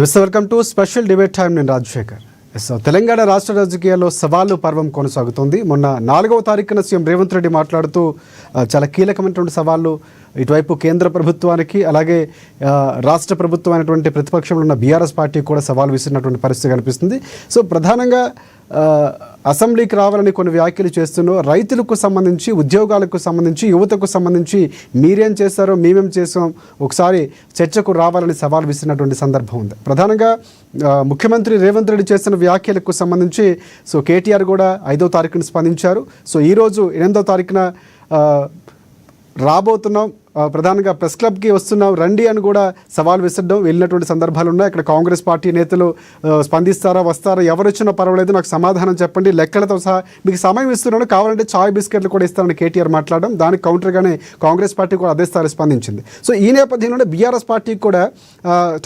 Welcome to special debate time. నేను రాజశేఖర్. తెలంగాణ రాష్ట్ర రాజకీయాల్లో సవాళ్లు పర్వం కొనసాగుతోంది. మొన్న 4వ తారీఖున సీఎం రేవంత్ రెడ్డి మాట్లాడుతూ చాలా కీలకమైనటువంటి సవాళ్లు ఇటువైపు కేంద్ర ప్రభుత్వానికి అలాగే రాష్ట్ర ప్రభుత్వం అయినటువంటి ప్రతిపక్షంలో ఉన్న బీఆర్ఎస్ పార్టీ కూడా సవాల్ విసిరినటువంటి పరిస్థితి కనిపిస్తుంది. సో ప్రధానంగా అసెంబ్లీకి రావాలని కొన్ని వ్యాఖ్యలు చేస్తున్నారు. రైతులకు సంబంధించి, ఉద్యోగాలకు సంబంధించి, యువతకు సంబంధించి మీరేం చేస్తారో మేమేం చేసాం, ఒకసారి చర్చకు రావాలని సవాల్ విసిరినటువంటి సందర్భం ఉంది. ప్రధానంగా ముఖ్యమంత్రి రేవంత్ రెడ్డి చేస్తున్న వ్యాఖ్యలకు సంబంధించి కేటీఆర్ కూడా 5వ తారీఖున స్పందించారు. ఈరోజు 8వ తారీఖున రాబోతున్నాం, ప్రధానంగా ప్రెస్ క్లబ్కి వస్తున్నాం రండి అని కూడా సవాల్ విసరడం వెళ్ళినటువంటి సందర్భాలు ఉన్నాయి. ఇక్కడ కాంగ్రెస్ పార్టీ నేతలు స్పందిస్తారా, వస్తారా, ఎవరు వచ్చినా పర్వాలేదు, నాకు సమాధానం చెప్పండి, లెక్కలతో సహా మీకు సమయం ఇస్తున్నాను, కావాలంటే చాయ్ బిస్కెట్లు కూడా ఇస్తారని కేటీఆర్ మాట్లాడడం, దానికి కౌంటర్గానే కాంగ్రెస్ పార్టీ కూడా అదే స్థాయి స్పందించింది. ఈ నేపథ్యంలోనే బీఆర్ఎస్ పార్టీకి కూడా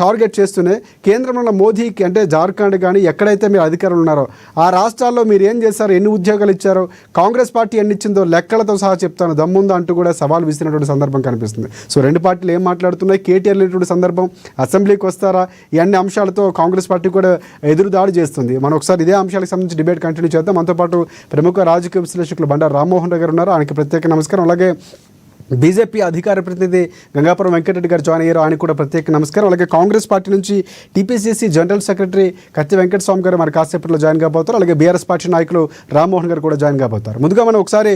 టార్గెట్ చేస్తూనే కేంద్రంలో ఉన్న మోదీకి, అంటే జార్ఖండ్ కానీ ఎక్కడైతే మీరు అధికారులు ఉన్నారో ఆ రాష్ట్రాల్లో మీరు ఏం చేశారో, ఎన్ని ఉద్యోగాలు ఇచ్చారో, కాంగ్రెస్ పార్టీ ఎన్ని ఇచ్చిందో లెక్కలతో సహా చెప్తాను, దమ్ముందా అంటూ కూడా సవాల్ విసిరినటువంటి సందర్భం కనిపిస్తుంది. రెండు పార్టీలు ఏం మాట్లాడుతున్నాయి, కేటీఆర్ లేనటువంటి సందర్భం, అసెంబ్లీకి వస్తారా, ఈ అన్ని అంశాలతో కాంగ్రెస్ పార్టీ కూడా ఎదురుదాడి చేస్తుంది. మనం ఒకసారి ఇదే అంశాలకు సంబంధించి డిబేట్ కంటిన్యూ చేద్దాం. మనతో పాటు ప్రముఖ రాజకీయ విశ్లేషకులు బండారు రామ్మోహన్ రావు గారు ఉన్నారు, ఆయనకి ప్రత్యేక నమస్కారం. అలాగే బీజేపీ అధికార ప్రతినిధి గంగాపురం వెంకటరెడ్డి గారు జాయిన్ అయ్యారు, ఆయనకు కూడా ప్రత్యేక నమస్కారం. అలాగే కాంగ్రెస్ పార్టీ నుంచి టీపీసీసీ జనరల్ సెక్రటరీ కత్తి వెంకటస్వామి గారు మరి కాసేపట్లో జాయిన్ కాబోతారు. అలాగే బీఆర్ఎస్ పార్టీ నాయకులు రామ్మోహన్ గారు కూడా జాయిన్ కాబోతారు. ముందుగా మనం ఒకసారి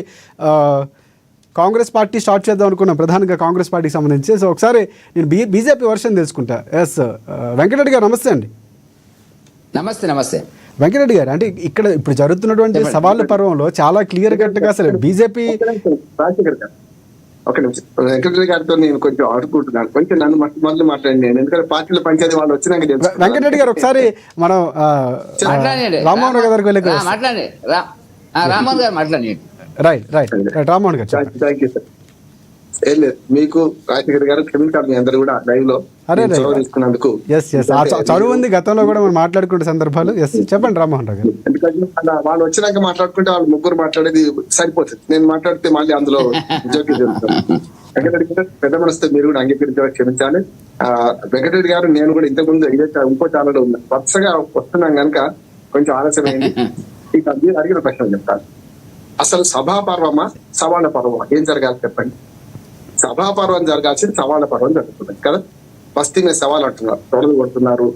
కాంగ్రెస్ పార్టీ స్టార్ట్ చేద్దాం అనుకున్నాం, ప్రధానంగా కాంగ్రెస్ పార్టీకి సంబంధించి. ఒకసారి నేను బీజేపీ వర్షన్ తెలుసుకుంటా. ఎస్ వెంకటరెడ్డి గారు నమస్తే అండి. నమస్తే వెంకటరెడ్డి గారు, అంటే ఇక్కడ ఇప్పుడు జరుగుతున్నటువంటి సవాళ్ళ పర్వంలో చాలా క్లియర్ కట్గా అసలు బీజేపీ ఒక నిమిషం వెంకటరెడ్డి గారితో నేను కొంచెం ఆడుకుంటున్నాను, కొంచెం నన్ను మొదలు మాట్లాడండి. నేను ఎందుకంటే పార్టీలో పంచాయతీ వాళ్ళు వచ్చినాక వెంకటరెడ్డి గారు ఒకసారి మనం రామ్మోహన్ గారికి వెళ్ళి రైట్ రామ్మోహన్ గారు. Thank you sir. ఏం లేదు, మీకు రాజశేఖర్ గారు క్షమించాలి, మీ అందరూ కూడా లైవ్ లో తీసుకున్నందుకు. చదువు ఉంది, గతంలో కూడా మనం మాట్లాడుకునే సందర్భాలు. చెప్పండి రామ్మోహన్ రావు గారు. ఎందుకంటే వాళ్ళు వచ్చినాక మాట్లాడుకుంటే వాళ్ళు ముగ్గురు మాట్లాడేది సరిపోతుంది, నేను మాట్లాడితే మళ్ళీ అందులో జోక్యం జరుగుతుంది. వెంకటరెడ్డి గారు పెద్ద మనసుతో మీరు కూడా అంగీకరించాలి, క్షమించాలి. వెంకటరెడ్డి గారు నేను కూడా ఇంతకుముందు ఇదే ఇంకో ఛానల్ ఉన్నా, వరుసగా వస్తున్నాం కనుక కొంచెం ఆలస్యమైంది. ఇక మీరు అడిగిన ప్రశ్న చెప్తాను. అసలు సభాపర్వమా సవాళ్ళ పర్వమా ఏం జరగాలి చెప్పండి. సభాపర్వం జరగాల్సింది సవాళ్ళ పర్వం జరుగుతుంది కదా. ఫస్ట్ థింగ్ సవాల్ అంటున్నారు, తొడలు కొడుతున్నారు,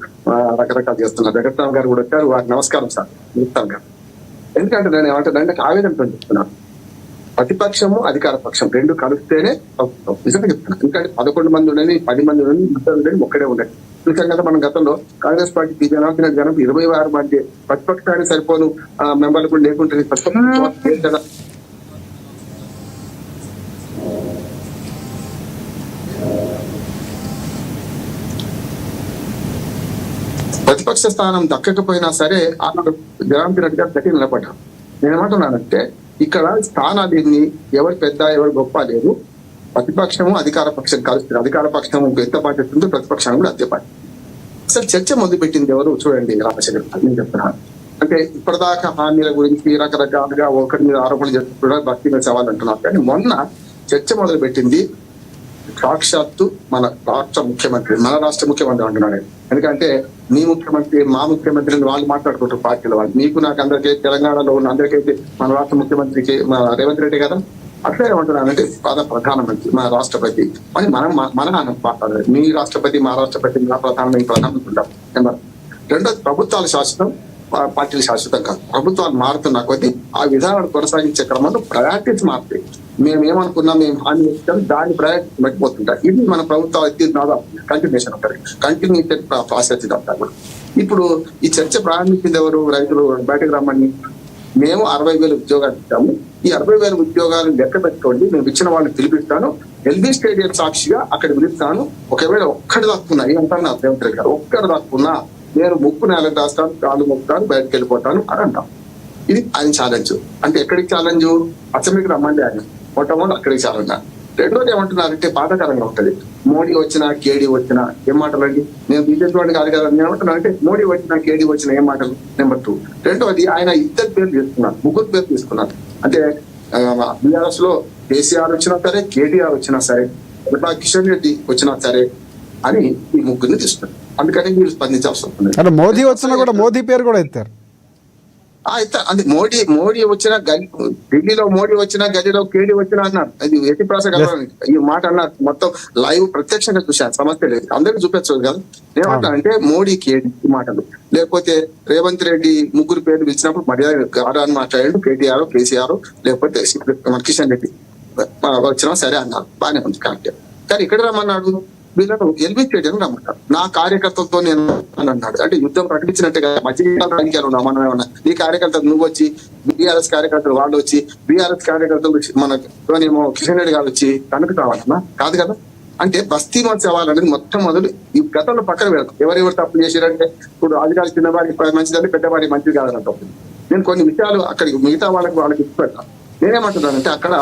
రకరకాలు చేస్తున్నారు. వెంకటరావు గారు కూడా వచ్చారు, వారికి నమస్కారం సార్ చెప్తాను గారు. ఎందుకంటే నేను ఏమంటానంటే ఆవేదనతో చెప్తున్నాను, ప్రతిపక్షము అధికార పక్షం రెండు కలిస్తేనే నిజంగా చెప్తున్నాను. ఎందుకంటే 11 మంది ఉండని, 10 మంది ఉండని, 30 ఉండని, ఒక్కడే ఉండదు. చూసాం కదా మనం గతంలో కాంగ్రెస్ పార్టీ జనార్దన జనం 26 మంది ప్రతిపక్షానికి సరిపోను మెంబర్లు కూడా లేకుంటే ప్రతిపక్ష స్థానం దక్కకపోయినా సరే జనార్దన రెడ్డి గారు దక్కి నిలబడ్డారు. నేనేమంటున్నానంటే ఇక్కడ స్థానాన్ని ఎవరు పెద్ద ఎవరు గొప్ప లేదు, ప్రతిపక్షము అధికార పక్షం కలుస్తుంది. అధికార పక్షం ఎంత బాధ్యత ఉందో ప్రతిపక్షానికి కూడా అంతే బాధ్యత. అసలు చర్చ మొదలుపెట్టింది ఎవరు చూడండి, రాజశేఖర్ నేను చెప్తున్నాను. అంటే ఇప్పటిదాకా హామీల గురించి రకరకాలుగా ఒకరి మీద ఆరోపణలు చేస్తున్నారు, భక్తి మీద సవాల్ అంటున్నారు. కానీ మొన్న చర్చ మొదలు పెట్టింది సాక్షాత్తు మన రాష్ట్ర ముఖ్యమంత్రి, మన రాష్ట్ర ముఖ్యమంత్రి అంటున్నాడు. ఎందుకంటే మీ ముఖ్యమంత్రి మా ముఖ్యమంత్రిని వాళ్ళు మాట్లాడుకుంటారు పార్టీల వాళ్ళు. మీకు నాకు అందరికీ తెలంగాణలో ఉన్న అందరికైతే మన రాష్ట్ర ముఖ్యమంత్రికి రేవంత్ రెడ్డి కదా. అట్లా ఏమంటున్నానంటే ప్రధానమంత్రి మన రాష్ట్రపతి అని మనం మన మాట్లాడాలి. మీ రాష్ట్రపతి మా రాష్ట్రపతి మా ప్రధానమంత్రి ఉంటాం. రెండోది ప్రభుత్వాలు శాశ్వతం, పార్టీలు శాశ్వతం కాదు. ప్రభుత్వాలు మారుతున్న కొద్దీ ఆ విధానాలు కొనసాగించే క్రమంలో ప్రయారిటీస్ మారుతాయి. మేమేమనుకున్నాం, మేము హామీ ఇస్తాం, దాని ప్రయారిటీ పట్టిపోతుంటారు. ఇది మన ప్రభుత్వాలు కంటిన్యూషన్ ఉంటుంది, కంటిన్యూటెడ్ ప్రాసెస్ ఇదంతా. ఇప్పుడు ఈ చర్చ ప్రారంభించింది ఎవరు, రైతులు బయటకు రమ్మని. మేము 60,000 ఉద్యోగాలు ఇచ్చాము, ఈ 60,000 ఉద్యోగాలు లెక్క పెట్టుకోండి, మేము ఇచ్చిన వాళ్ళని పిలిపిస్తాను, ఎల్బీ స్టేడియం సాక్షిగా అక్కడ పిలుస్తాను. ఒకవేళ ఒక్కటి దాక్కున్నా ఏమంటాను రేవంత్ రెడ్డి గారు, ఒక్కటి దాక్కున్నా నేను ముక్కు నేలకు రాస్తాను, కాళ్ళు మొక్కుతాను, బయటకు వెళ్ళిపోతాను అని అంటాం. ఇది ఆయన ఛాలెంజ్. అంటే ఎక్కడికి ఛాలెంజ్, అసెంబ్లీకి రమ్మండి ఆయన, మొట్టమొదటి అక్కడికి ఛాలెంజ్. రెండోది ఏమంటున్నారంటే బాధాకరంగా ఉంటుంది, మోడీ వచ్చినా కేడీ వచ్చినా ఏం మాటలండి. నేను బీజేపీ వాడిని కాదు కదా, నేను ఏమంటున్నానంటే మోడీ వచ్చినా కేడీ వచ్చినా ఏం మాటలు. నెంబర్ 2, రెండోది ఆయన ఇద్దరు పేర్లు తీసుకున్నారు, ముగ్గురు పేర్లు తీసుకున్నారు. అంటే బీఆర్ఎస్ లో కేసీఆర్ వచ్చినా సరే, కేటీఆర్ వచ్చినా సరే, కిషన్ రెడ్డి వచ్చినా సరే అని ఈ ముగ్గురిని తీసుకున్నారు. అందుకని మీరు స్పందించాల్సి వస్తుంది. అంటే మోదీ వచ్చినా కూడా మోదీ పేరు కూడా ఎత్తారు. అది మోడీ వచ్చిన ఢిల్లీలో మోడీ వచ్చిన గల్లీలో కేడీ వచ్చినా అన్నారు. అది ఎట్టి ప్రాస ఈ మాట అన్నారు. మొత్తం లైవ్ ప్రత్యక్షంగా చూశాను. సమస్య లేదు, అందరికి చూపించదు కదా. ఏమంటారంటే మోడీ కేడీ మాటలు, లేకపోతే రేవంత్ రెడ్డి ముగ్గురు పేర్లు ఇచ్చినప్పుడు మర్యాద గారు అని మాట్లాడాడు. కేటీఆర్, కేసీఆర్, లేకపోతే మన కిషన్ రెడ్డి వచ్చినా సరే అన్నారు. బాగానే ఉంది, కరెక్ట్. కానీ ఇక్కడ రమ్మన్నాడు, వీళ్ళను ఎల్బీ స్టేడియం రమ్మంటారు. నా కార్యకర్తలతో నేను అని అన్నాడు. అంటే యుద్ధం ప్రకటించినట్టుగా మధ్య రాజకీయాలు ఉన్నా మనం ఏమన్నా నీ కార్యకర్తలు నువ్వు వచ్చి, బీఆర్ఎస్ కార్యకర్తలు వాళ్ళు వచ్చి, బీఆర్ఎస్ కార్యకర్తలు మనకేమో కిషన్ రెడ్డి గారు వచ్చి తనకు కావాలన్నా కాదు కదా. అంటే బస్తీ మత్స్యవాళ్ళు అనేది మొట్టమొదటి ఈ గతంలో పక్కన పెడతాం. ఎవరెవరు తప్పు చేశారంటే ఇప్పుడు రాజకీయాలు చిన్నవాడికి మంచిదంటే పెద్దవాడికి మంచిది కాదని తప్పు. నేను కొన్ని విషయాలు అక్కడికి మిగతా వాళ్ళకి ఇచ్చి పెడతాను. నేనేమంటున్నానంటే అక్కడ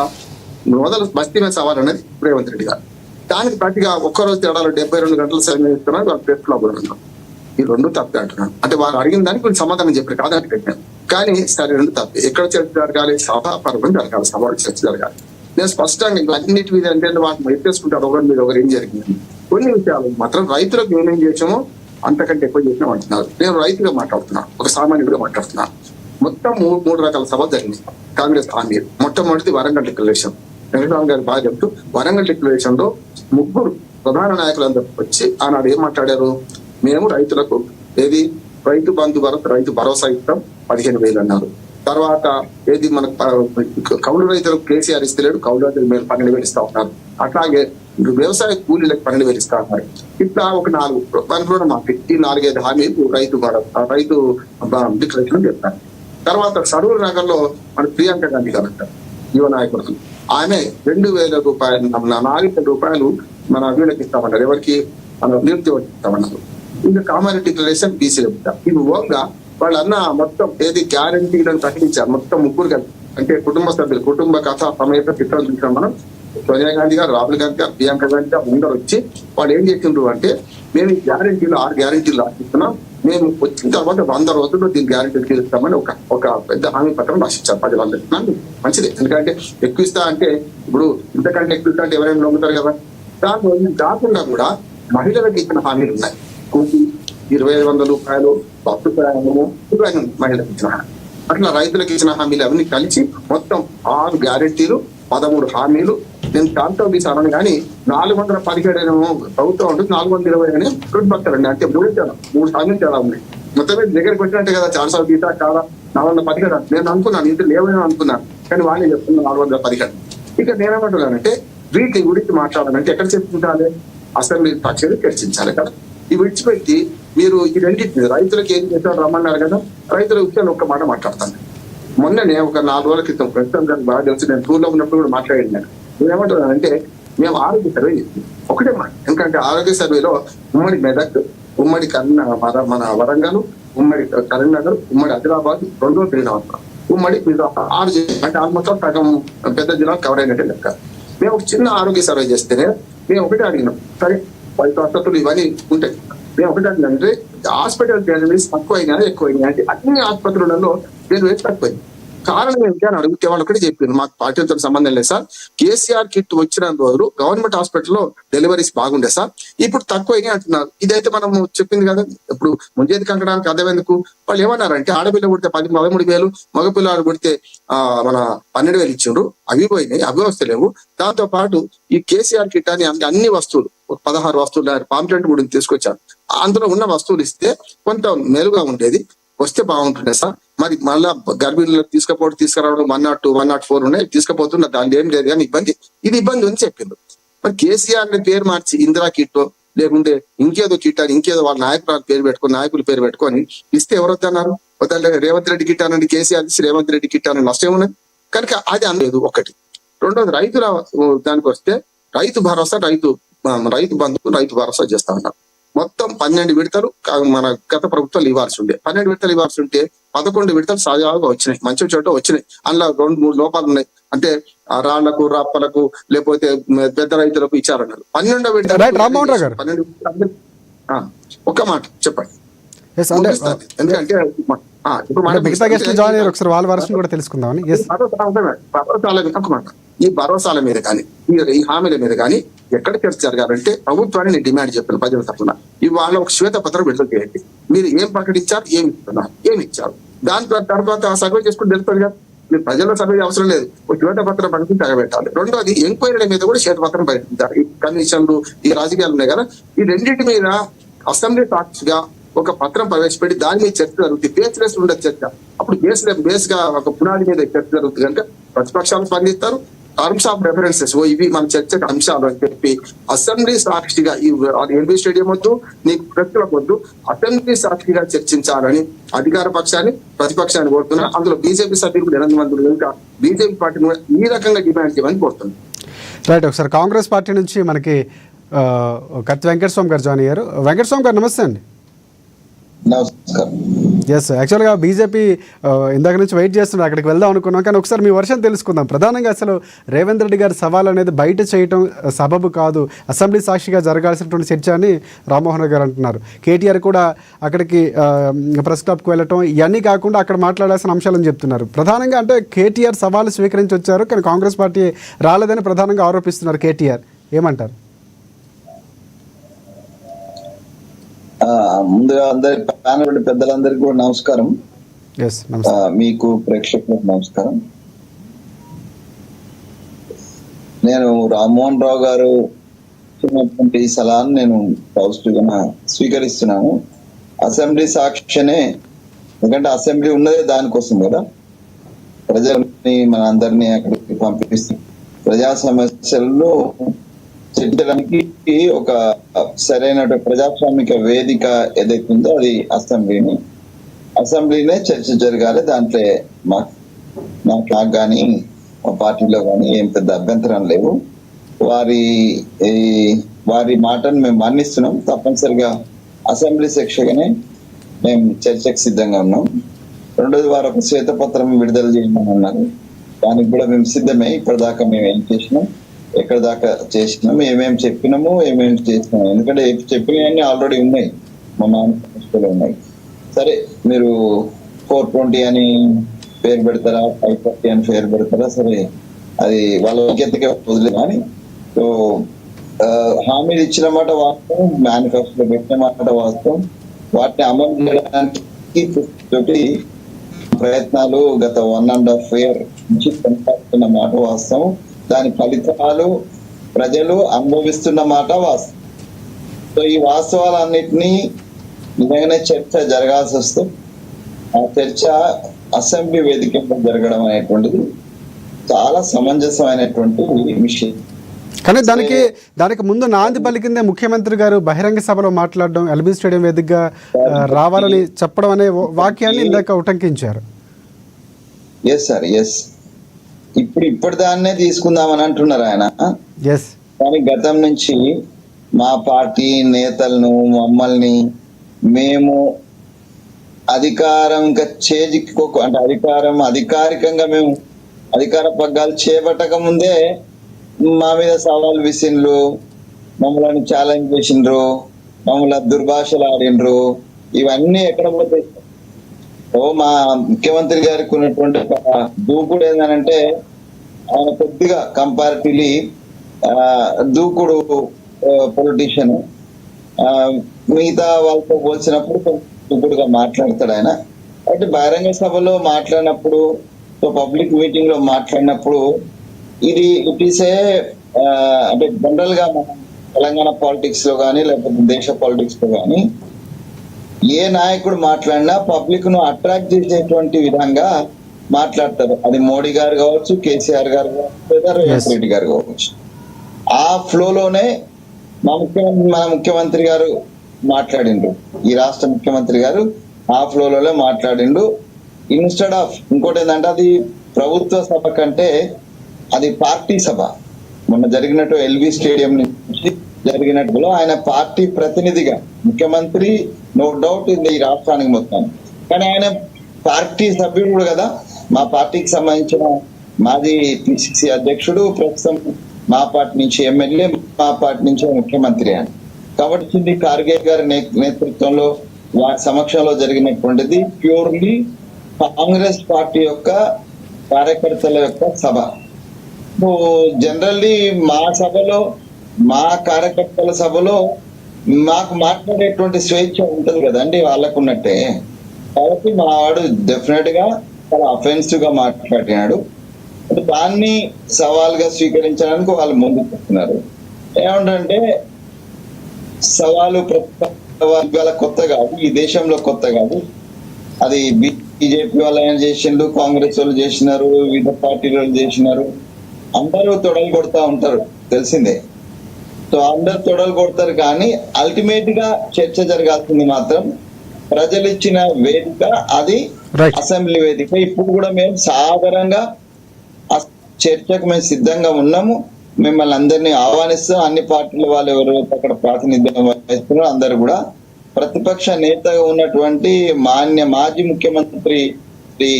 మొదలు బస్తీ మీద సవాల్ అనేది రేవంత్ రెడ్డి గారు. దానికి ప్రతిగా ఒక్కరోజు తేడాలో 72 గంటలు సమయం ఇస్తున్నారు. వాళ్ళు ప్రెస్ లో ఉన్నారు. ఈ రెండు తప్పే అంటున్నాను. అంటే వారు అడిగిన దానికి కొన్ని సమాధానం చెప్పారు కాదని పెట్టాను. కానీ సరే రెండు తప్పే. ఎక్కడ చర్చ జరగాలి? సభాపరంగా జరగాలి, సభలో చర్చ జరగాలి. నేను స్పష్టంగా అన్నిటి మీద అంటే వాటిని ఎత్తేసుకుంటారు ఒకరి మీద ఒకరు ఏం జరిగింది. కొన్ని విషయాలు మాత్రం రైతులకు ఏమేం చేసామో అంతకంటే ఎక్కువ చేసినాం అంటున్నారు. నేను రైతుగా మాట్లాడుతున్నాను, ఒక సామాన్యుడిగా మాట్లాడుతున్నాను. మొత్తం మూడు రకాల సభలు జరిగింది కాంగ్రెస్ హామీలు. మొట్టమొదటి వరంగల్ డిక్లరేషన్. వెంకటరామ గారు బాగా చెప్తూ వరంగల్ డిక్లరేషన్ లో ముగ్గురు ప్రధాన నాయకులందరూ వచ్చి ఆనాడు ఏం మాట్లాడారు? మేము రైతులకు ఏది రైతు బంధు రైతు భరోసా ఇస్తాం 15,000 అన్నారు. తర్వాత ఏది మనకు కౌలు రైతులకు కేసీఆర్ ఇస్తలేడు, కౌలు రైతులు మేము 12,000 ఇస్తా ఉన్నారు. అట్లాగే వ్యవసాయ కూలీలకు 12,000 ఇస్తా ఉన్నారు. ఇట్లా ఒక 4 మాకు ఈ 4-5 హామీలు రైతు డిక్లరేషన్ చెప్తారు. తర్వాత సరూర్ నగర్ లో మన ప్రియాంక గాంధీ గారు అంటారు, యువ నాయకుడు. ఆమె 2,000 రూపాయలు 4,000 రూపాయలు మన వీళ్ళకి ఇస్తామన్నారు. ఎవరికి? మన నిరుద్యోగులకు ఇస్తామన్నారు. ఇంకా కామన్ డిక్లరేషన్ బీసీలు ఇస్తాం. ఇవి ఓన్గా వాళ్ళు అన్న మొత్తం ఏది గ్యారంటీలను ప్రకటించారు. మొత్తం ముగ్గురు కలిపి అంటే కుటుంబ సభ్యులు, కుటుంబ కథ సమేత చిత్రాలు చూసాం మనం. సోనియా గాంధీ గారు, రాహుల్ గాంధీ గారు, ప్రియాంక గాంధీ గారు ముందర వచ్చి వాళ్ళు ఏం చేసిండ్రు అంటే మేము ఈ గ్యారంటీలు 6 గ్యారంటీలు రాసిస్తున్నాం, మేము వచ్చిన తర్వాత 100 రోజుల్లో దీని గ్యారంటీలు తీరుస్తామని ఒక పెద్ద హామీ పత్రం రాసిచ్చారు ప్రజలందరికీ. మంచిది, ఎందుకంటే ఎక్కువ ఇస్తా అంటే ఇప్పుడు ఇంతకంటే ఎక్కువ ఇస్తా అంటే ఎవరైనా నమ్ముతారు కదా. దాంట్లో కాకుండా కూడా మహిళలకు ఇచ్చిన హామీలు ఉన్నాయి. 2,500 రూపాయలు బస్సు ప్రయాణము మహిళలకు ఇచ్చిన హామీ. అట్లా రైతులకు ఇచ్చిన హామీలు అవన్నీ కలిసి మొత్తం 6 గ్యారెంటీలు 13 హామీలు. నేను దాంతో తీసాను కానీ 417 ప్రభుత్వం ఉంటుంది, 420 అని పడతారండి. అంటే 3 హామీలు చాలా ఉన్నాయి. మొత్తం దగ్గరికి వచ్చినట్టే కదా 400 తీసా కాదా 417. నేను అనుకున్నాను ఇంత లేవని అనుకున్నాను, కానీ వాళ్ళే చెప్తున్నా 417. ఇక నేనేమంటున్నానంటే వీటి గురించి మాట్లాడాలంటే ఎక్కడ చర్చించాలి? అసెంబ్లీ పక్షాలు చర్చించాలి కదా. ఇవి విడిచిపెట్టి మీరు ఈ రెండింటిని రైతులకు ఏం చేశారు రమ్మన్నారు కదా. రైతుల విషయాన్ని ఒక్క మాట మాట్లాడతాను. మొన్ననే ఒక 4 రోజుల క్రితం ప్రస్తుతం గారికి బాగా తెలుసు, నేను టూర్లో ఉన్నప్పుడు కూడా మాట్లాడినాను. నేనేమంటున్నానంటే మేము ఆరోగ్య సర్వే చేస్తాం ఒకటే మాట. ఎందుకంటే ఆరోగ్య సర్వేలో ఉమ్మడి మెదక్, ఉమ్మడి మన వరంగల్, ఉమ్మడి కరీంనగర్, ఉమ్మడి ఆదిలాబాద్ 2 తిరిగిన ఉమ్మడి మీద 6 అంటే ఆల్మోస్ట్ సగం పెద్ద జిల్లా కవర్ అయినట్టే లెక్క. మేము ఒక చిన్న ఆరోగ్య సర్వే చేస్తేనే మేము ఒకటే అడిగినాం, సరే వసతులు ఇవన్నీ ఉంటాయి. మేము ఒకటే అడిగినంటే హాస్పిటల్ డెలివరీస్ తక్కువ అయినా ఎక్కువ అయినాయి అంటే అన్ని ఆసుపత్రులలో డెలివరీస్ తక్కువైంది. కారణం ఏంటి అని అడిగితే వాళ్ళు ఒకటి చెప్పింది, మాకు పార్టీలతో సంబంధం లేదు సార్, కేసీఆర్ కిట్ వచ్చిన రోజు గవర్నమెంట్ హాస్పిటల్లో డెలివరీస్ బాగుండే సార్, ఇప్పుడు తక్కువ అయినాయి అంటున్నారు. ఇదైతే మనం చెప్పింది కదా. ఇప్పుడు ముంజేది కంకడానికి అర్థం ఎందుకు? వాళ్ళు ఏమన్నారంటే ఆడపిల్ల పుడితే 13,000, మగపిల్లలు పుడితే మన 12,000 ఇచ్చిండ్రు, అవి పోయినాయి, అవి వస్తలేవు. దాంతో పాటు ఈ కేసీఆర్ కిట్ అని అన్ని వస్తువులు 16 వస్తువులు పాంప్లెంట్ కూడా తీసుకొచ్చారు. అందులో ఉన్న వస్తువులు ఇస్తే కొంత మెరుగా ఉండేది, వస్తే బాగుంటుండే సార్. మరి మళ్ళా గర్భిణులకు తీసుకురావడం 102, 104 ఉన్నాయి, తీసుకుపోతున్నా, దాని ఏం లేదు కానీ ఇది ఇబ్బంది అని చెప్పిండ్రు. మరి కేసీఆర్ ని పేరు మార్చి ఇందిరా కిట్ లేకుంటే ఇంకేదో కిట్ అని ఇంకేదో వాళ్ళ నాయకుల పేరు పెట్టుకొని ఇస్తే ఎవరు వద్దన్నారు? వద్దంటే రేవంత్ రెడ్డి కిట్ అనండి, కేసీఆర్ రేవంత్ రెడ్డి కిట్ అని నష్టం ఉన్నది కనుక అది అనలేదు. ఒకటి. రెండోది రైతుల దానికి వస్తే రైతు భరోసా, రైతు బంధువు, రైతు భరోసా చేస్తా ఉన్నారు. మొత్తం 12 విడతలు మన గత ప్రభుత్వాలు ఇవ్వాల్సి ఉండే. 12 విడతలు ఇవ్వాల్సి ఉంటే 11 విడతలు సజావుగా వచ్చినాయి, మంచి చోట వచ్చినాయి. అందులో 2-3 లోపాలు ఉన్నాయి. అంటే రాళ్లకు, రాప్పలకు, లేకపోతే పెద్ద రైతులకు ఇచ్చారన్నారు. 12వ విడత 12 ఒక్క మాట చెప్పండి. ఎందుకంటే ఈ భరోసాల మీద కానీ ఈ హామీల మీద కానీ ఎక్కడ చర్చ జరగాలంటే ప్రభుత్వాన్ని నేను డిమాండ్ చెప్పాను ప్రజల తరఫున, ఇవాళ ఒక శ్వేతపత్రం విడుదల చేయండి. మీరు ఏం ప్రకటించారు, ఏమి ఇస్తున్నారు, ఏమి ఇచ్చారు, దాని తర్వాత సర్వే చేసుకుని తెలుస్తుంది కదా. మీరు ప్రజల సర్వే అవసరం లేదు, ఒక శ్వేతపత్రం ప్రకటించి తగబెట్టాలి. రెండోది ఎంక్వైరీల మీద కూడా శ్వేతపత్రం ప్రకటించాలి. ఈ కమిషన్లు, ఈ రాజకీయాలు ఉన్నాయి కదా, ఈ రెండింటి మీద అసెంబ్లీ సాక్షిగా ఒక పత్రం ప్రవేశపెట్టి దాని మీద చర్చ జరుగుతుంది. బేస్లెస్ ఉండదు చర్చ. అప్పుడు బేస్ గా ఒక పునాది మీద చర్చ జరుగుతుంది కనుక ప్రతిపక్షాలు స్పందిస్తారు. టర్మ్స్ ఆఫ్ రెఫరెన్సెస్ ఇవి మన చర్చకు అంశాలు అని చెప్పి అసెంబ్లీ సాక్షిగా ఈ ఎల్బీ స్టేడియం వద్దు, నీకు ప్రజలకు వద్దు, అసెంబ్లీ సాక్షిగా చర్చించాలని అధికార పక్షాన్ని ప్రతిపక్షాన్ని కోరుతున్నా. అందులో బీజేపీ సభ్యులు 8 మంది కనుక బీజేపీ పార్టీని కూడా ఈ రకంగా డిమాండ్ చేయమని కోరుతున్నాను. రైట్, ఒకసారి కాంగ్రెస్ పార్టీ నుంచి మనకి కత్తి వెంకటస్వామి గారు జాయిన్ అయ్యారు. వెంకటస్వామి గారు నమస్తే అండి. ఎస్, యాక్చువల్గా బీజేపీ ఇందాక నుంచి వెయిట్ చేస్తున్నారు, అక్కడికి వెళ్దాం అనుకున్నాం. కానీ ఒకసారి మీ వర్షన్ తెలుసుకుందాం. ప్రధానంగా అసలు రేవంత్ రెడ్డి గారి సవాల్ అనేది బయట చేయటం సబబు కాదు, అసెంబ్లీ సాక్షిగా జరగాల్సినటువంటి చర్చ అని రామ్మోహన్ గారు అంటున్నారు. కేటీఆర్ కూడా అక్కడికి ప్రెస్ క్లబ్కి వెళ్ళటం ఇవన్నీ కాకుండా అక్కడ మాట్లాడాల్సిన అంశాలని చెప్తున్నారు. ప్రధానంగా అంటే కేటీఆర్ సవాలు స్వీకరించి వచ్చారు, కానీ కాంగ్రెస్ పార్టీ రాలేదని ప్రధానంగా ఆరోపిస్తున్నారు కేటీఆర్. ఏమంటారు? ముందుగా అందరి ప్యానల్ పెద్దలందరికీ కూడా నమస్కారం. మీకు ప్రేక్షకులకు నమస్కారం. నేను రామ్మోహన్ రావు గారు ఇచ్చినటువంటి సలహాను నేను పాజిటివ్ గా స్వీకరిస్తున్నాను. అసెంబ్లీ సాక్షినే, ఎందుకంటే అసెంబ్లీ ఉన్నదే దానికోసం కదా, ప్రజల్ని మన అందరినీ అక్కడికి పంపిస్తుంది. ప్రజా సమస్యల్లో చర్చించడానికి ఒక సరైన ప్రజాస్వామిక వేదిక ఏదైతే ఉందో అది అసెంబ్లీనే చర్చ జరగాలి. దాంట్లో నాకు కానీ మా పార్టీలో కానీ ఏం పెద్ద అభ్యంతరం లేవు. వారి మాటను మేము మన్నిస్తున్నాం. తప్పనిసరిగా అసెంబ్లీ సెక్షగానే మేము చర్చకు సిద్ధంగా ఉన్నాం. రెండోది వారు ఒక శ్వేతపత్రం విడుదల చేయమని అన్నారు, దానికి కూడా మేము సిద్ధమే. ఇప్పటిదాకా మేము ఏం చేసినాం, ఎక్కడ దాకా చేసినాం, ఏమేమి చెప్పినాము, ఏమేమి చేసినాము. ఎందుకంటే చెప్పినవన్నీ ఆల్రెడీ ఉన్నాయి, మా మేనిఫెస్టోలో ఉన్నాయి. సరే, మీరు 420 అని పేరు పెడతారా, 530 అని పేరు పెడతారా, సరే అది వాళ్ళ విజ్ఞతగా వదిలేదు. కానీ సో హామీలు ఇచ్చిన మాట వాస్తవం, మేనిఫెస్టోలో పెట్టిన మాట వాస్తవం. వాటిని అమలు చేయడానికి ప్రయత్నాలు గత 1.5 year నుంచి కొనసాగుతున్న మాట వాస్తవం. దాని ఫలితాలు ప్రజలు అనుభవిస్తున్న మాట వాస్తవం. సో ఈ వాస్తవాలన్నిటినీ నిజంగానే చర్చ జరగాల్సి వస్తే ఆ చర్చ అసెంబ్లీ వేదికగా జరగడం అనేటువంటిది చాలా సమంజసమైనటువంటి విషయం. కానీ దానికి ముందు నాంది పలికిందే ముఖ్యమంత్రి గారు బహిరంగ సభలో మాట్లాడడం, ఎల్బీ స్టేడియం వేదికగా రావాలని చెప్పడం అనే వాక్యాన్ని ఇందాక ఉటంకించారు. Yes sir, yes. ఇప్పుడు దాన్నే తీసుకుందామని అంటున్నారు ఆయన. కానీ గతం నుంచి మా పార్టీ నేతలను, మమ్మల్ని మేము అధికారంగా అంటే అధికారికంగా మేము అధికార పగ్గాలు చేపట్టక ముందే మా మీద సవాల్ విసిన్లు, మమ్మల్ని ఛాలెంజ్ చేసిండ్రు, మమ్మల్ని దుర్భాషలు ఆడిండ్రు. ఇవన్నీ ఎక్కడ పోతాయి? మా ముఖ్యమంత్రి గారికి ఉన్నటువంటి దూకుడు ఏంటంటే ఆయన కొద్దిగా కంపారిటివ్లీ దూకుడు పొలిటీషియన్. మిగతా వాళ్ళతో పోల్చినప్పుడు దూకుడుగా మాట్లాడతాడు ఆయన. అంటే బహిరంగ సభలో మాట్లాడినప్పుడు, పబ్లిక్ మీటింగ్ లో మాట్లాడినప్పుడు ఇట్ ఈస్ అంటే జనరల్ గా మన తెలంగాణ పాలిటిక్స్ లో కానీ లేకపోతే దేశ పాలిటిక్స్ లో కానీ ఏ నాయకుడు మాట్లాడినా పబ్లిక్ ను అట్రాక్ట్ చేసేటువంటి విధంగా మాట్లాడతారు. అది మోడీ గారు కావచ్చు, కేసీఆర్ గారు కావచ్చు, లేదా రేవంత్ రెడ్డి గారు కావచ్చు. ఆ ఫ్లోలోనే మన ముఖ్యమంత్రి గారు మాట్లాడిండ్రు. ఈ రాష్ట్ర ముఖ్యమంత్రి గారు ఆ ఫ్లోలోనే మాట్లాడిండు. ఇన్స్టెడ్ ఆఫ్ ఇంకోటి ఏంటంటే అది ప్రభుత్వ సభ కంటే అది పార్టీ సభ. మొన్న జరిగినట్టు ఎల్బీ స్టేడియం నుంచి జరిగినట్టులో ఆయన పార్టీ ప్రతినిధిగా, ముఖ్యమంత్రి నో డౌట్ ఈ రాష్ట్రానికి మొత్తం, కానీ ఆయన పార్టీ సభ్యుడు కూడా కదా. మా పార్టీకి సంబంధించిన మాజీ పిసిసి అధ్యక్షుడు, ప్రస్తుతం మా పార్టీ నుంచి ఎమ్మెల్యే, మా పార్టీ నుంచి ముఖ్యమంత్రి అని. కాబట్టి ఖార్గే గారి నేతృత్వంలో వారి సమక్షంలో జరిగినటువంటిది ప్యూర్లీ కాంగ్రెస్ పార్టీ యొక్క కార్యకర్తల యొక్క సభ. జనరల్లీ మా సభలో మా కార్యకర్తల సభలో మాకు మాట్లాడేటువంటి స్వేచ్ఛ ఉంటది కదండి వాళ్ళకు ఉన్నట్టే. కాబట్టి మా వాడు డెఫినెట్ గా చాలా అఫెన్సివ్ గా మాట్లాడినాడు. దాన్ని సవాల్గా స్వీకరించడానికి వాళ్ళు ముందుకు వస్తున్నారు. ఏమంటే సవాలు ఇవాళ కొత్త కాదు, ఈ దేశంలో కొత్త కాదు. అది బీజేపీ వాళ్ళు ఆయన చేసిండు, కాంగ్రెస్ వాళ్ళు చేసినారు, వివిధ పార్టీల వాళ్ళు చేసినారు. అందరూ తొడలు కొడతా ఉంటారు, తెలిసిందే. సో అందరు తొడలు కొడతారు, కానీ అల్టిమేట్ గా చర్చ జరగాల్సింది మాత్రం ప్రజలు ఇచ్చిన వేదిక, అది అసెంబ్లీ వేదిక. ఇప్పుడు కూడా మేము సాధారణంగా చర్చకు మేము సిద్ధంగా ఉన్నాము. మిమ్మల్ని అందరినీ ఆహ్వానిస్తాం. అన్ని పార్టీల వాళ్ళు ఎవరైతే అక్కడ ప్రాతినిధ్యం వహిస్తున్నారో అందరు కూడా. ప్రతిపక్ష నేతగా ఉన్నటువంటి మాజీ ముఖ్యమంత్రి శ్రీ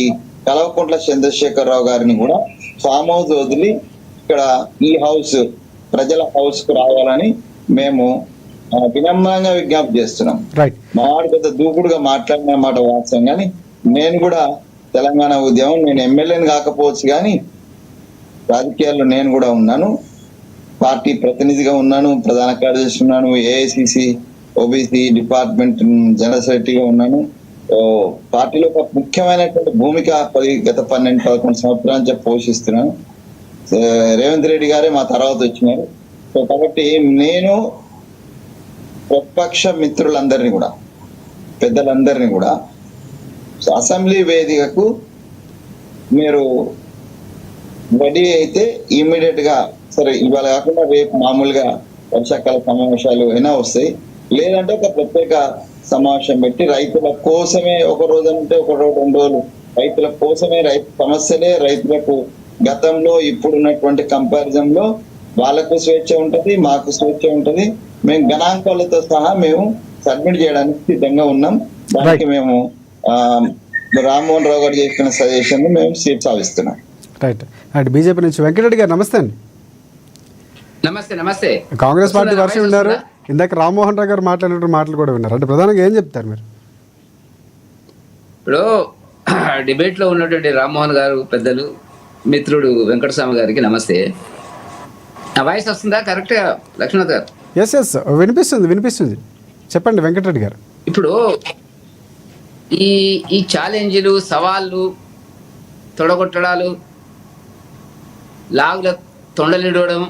కల్వకుంట్ల చంద్రశేఖరరావు గారిని కూడా ఫామ్ హౌస్ వదిలి ఇక్కడ ఈ హౌస్, ప్రజల హౌస్ కు రావాలని మేము వినమ్రంగా విజ్ఞప్తి చేస్తున్నాం. మా వాడు పెద్ద దూకుడుగా మాట్లాడిన మాట వాస్తవం, కానీ నేను కూడా తెలంగాణ ఉద్యమం, నేను ఎమ్మెల్యేని కాకపోవచ్చు కానీ రాజకీయాల్లో నేను కూడా ఉన్నాను, పార్టీ ప్రతినిధిగా ఉన్నాను, ప్రధాన కార్యదర్శి ఉన్నాను, ఏఐసిసి ఓబీసీ డిపార్ట్మెంట్ జనరల్ సెక్రటరీగా ఉన్నాను. పార్టీలో ఒక ముఖ్యమైనటువంటి భూమిక గత 12-11 సంవత్సరాల నుంచి పోషిస్తున్నాను. రేవంత్ రెడ్డి గారే మా తర్వాత వచ్చినారు. సో కాబట్టి నేను ప్రతిపక్ష మిత్రులందరినీ కూడా, పెద్దలందరినీ కూడా అసెంబ్లీ వేదికకు మీరు రెడీ అయితే ఇమ్మీడియట్ గా, సరే ఇవాళ కాకుండా రేపు మామూలుగా వర్షాకాల సమావేశాలు అయినా వస్తాయి, లేదంటే ఒక ప్రత్యేక సమావేశం పెట్టి రైతుల కోసమే, ఒక రోజు అంటే ఒక రోజు 2 రోజులు రైతుల కోసమే, రైతు సమస్యలే, రైతులకు గతంలో ఇప్పుడు ఉన్నటువంటి కంపారిజన్ లో వాళ్ళకు స్వేచ్ఛ ఉంటది, మాకు స్వేచ్ఛ ఉంటది. మేము గణాంకాలతో సహా మేము సబ్మిట్ చేయడానికి సిద్ధంగా ఉన్నాం. దానికి మేము రామ్మోహన్ రావు గారు చెప్పిన సజెషన్ మేము సాధిస్తున్నాం. రైట్. అండ్ బీజేపీ నుంచి వెంకటరెడ్డి గారు నమస్తే అండి. నమస్తే. నమస్తే. కాంగ్రెస్ పార్టీ వర్షం విన్నారు, ఇందాక రామ్మోహన్ రావు గారు మాట్లాడిన మాటలు కూడా విన్నారు. అంటే ప్రధానంగా ఏం చెప్తారు మీరు? ఇప్పుడు డిబేట్ లో ఉన్నటువంటి రామ్మోహన్ గారు, పెద్దలు మిత్రుడు వెంకటస్వామి గారికి నమస్తే. నా వాయిస్ వస్తుందా కరెక్ట్గా లక్ష్మణ్ గారు? ఎస్ వినిపిస్తుంది. చెప్పండి వెంకటరెడ్డి గారు. ఇప్పుడు ఈ ఛాలెంజ్లు, సవాళ్ళు, తొడగొట్టడాలు, లాగుల తొండలిడవడం,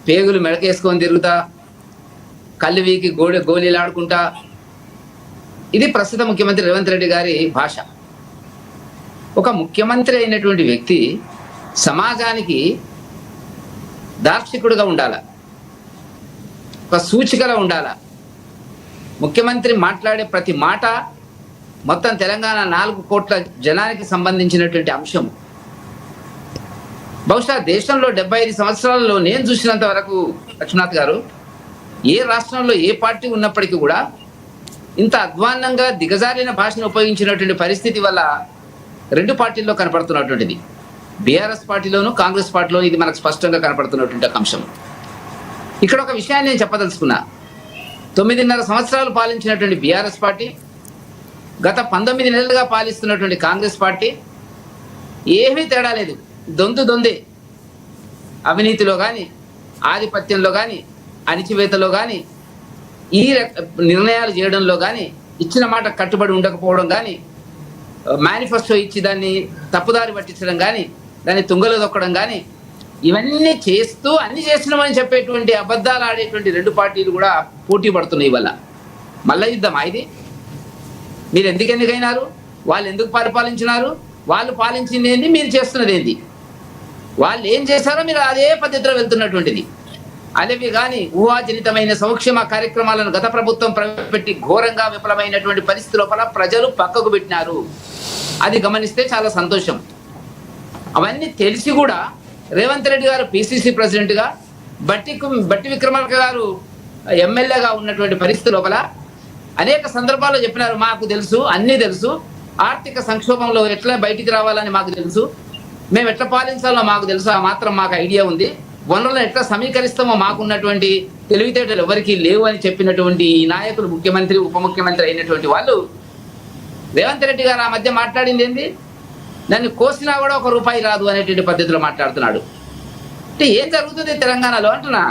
పేగులు మెడకేసుకొని తిరుగుతా, కళ్ళు వీకి గోళీలు ఆడుకుంటా, ఇది ప్రస్తుత ముఖ్యమంత్రి రేవంత్ రెడ్డి గారి భాష. ఒక ముఖ్యమంత్రి అయినటువంటి వ్యక్తి సమాజానికి దార్శికుడుగా ఉండాల, ఒక సూచికగా ఉండాల. ముఖ్యమంత్రి మాట్లాడే ప్రతి మాట మొత్తం తెలంగాణ 4 కోట్ల జనానికి సంబంధించినటువంటి అంశం. బహుశా దేశంలో 75 సంవత్సరాలలో నేను చూసినంత వరకు లక్ష్మణాథ్ గారు, ఏ రాష్ట్రంలో ఏ పార్టీ ఉన్నప్పటికీ కూడా ఇంత అధ్వాన్నంగా దిగజారిన భాషను ఉపయోగించినటువంటి పరిస్థితి వల్ల 2 పార్టీల్లో కనపడుతున్నటువంటిది. బీఆర్ఎస్ పార్టీలోను, కాంగ్రెస్ పార్టీలోను ఇది మనకు స్పష్టంగా కనపడుతున్నటువంటి అంశం. ఇక్కడ ఒక విషయాన్ని నేను చెప్పదలుచుకున్నా. 9.5 సంవత్సరాలు పాలించినటువంటి బీఆర్ఎస్ పార్టీ, గత 19 నెలలుగా పాలిస్తున్నటువంటి కాంగ్రెస్ పార్టీ ఏమీ తేడా లేదు. దొందే. అవినీతిలో కానీ, ఆధిపత్యంలో కానీ, అణిచివేతలో కానీ, ఈ నిర్ణయాలు చేయడంలో కానీ, ఇచ్చిన మాట కట్టుబడి ఉండకపోవడం కానీ, మేనిఫెస్టో ఇచ్చి దాన్ని తప్పుదారి పట్టించడం కానీ, దాన్ని తుంగలో దొక్కడం కానీ, ఇవన్నీ చేస్తూ అన్ని చేసినామని చెప్పేటువంటి అబద్ధాలు ఆడేటువంటి 2 పార్టీలు కూడా పోటీ పడుతున్నాయి. వల్ల మల్ల యుద్ధమా ఇది? మీరు ఎందుకైనారు? వాళ్ళు ఎందుకు పరిపాలించినారు? వాళ్ళు పాలించింది ఏంది? మీరు చేస్తున్నది ఏంది? వాళ్ళు ఏం చేశారో మీరు అదే పద్ధతిలో వెళ్తున్నటువంటిది. అదేవి కానీ ఊహాజనితమైన సంక్షేమ కార్యక్రమాలను గత ప్రభుత్వం ప్రవేశపెట్టి ఘోరంగా విఫలమైనటువంటి పరిస్థితి లోపల ప్రజలు పక్కకు పెట్టినారు. అది గమనిస్తే చాలా సంతోషం. అవన్నీ తెలిసి కూడా రేవంత్ రెడ్డి గారు పిసిసి ప్రెసిడెంట్గా, బట్టి విక్రమార్క గారు ఎమ్మెల్యేగా ఉన్నటువంటి పరిస్థితి లోపల అనేక సందర్భాల్లో చెప్పినారు, మాకు తెలుసు, అన్నీ తెలుసు, ఆర్థిక సంక్షోభంలో ఎట్లా బయటికి రావాలని మాకు తెలుసు, మేము ఎట్లా పాలించాలో మాకు తెలుసు, ఆ మాత్రం మాకు ఐడియా ఉంది, వనరులను ఎట్లా సమీకరిస్తామో మాకున్నటువంటి తెలివితేటలు ఎవరికి లేవు అని చెప్పినటువంటి ఈ నాయకులు, ముఖ్యమంత్రి, ఉప ముఖ్యమంత్రి అయినటువంటి వాళ్ళు, రేవంత్ రెడ్డి గారు ఆ మధ్య మాట్లాడింది ఏంది? దాన్ని కోసినా కూడా 1 రూపాయి రాదు అనేటువంటి పద్ధతిలో మాట్లాడుతున్నాడు. అంటే ఏం జరుగుతుంది తెలంగాణలో అంటున్నా.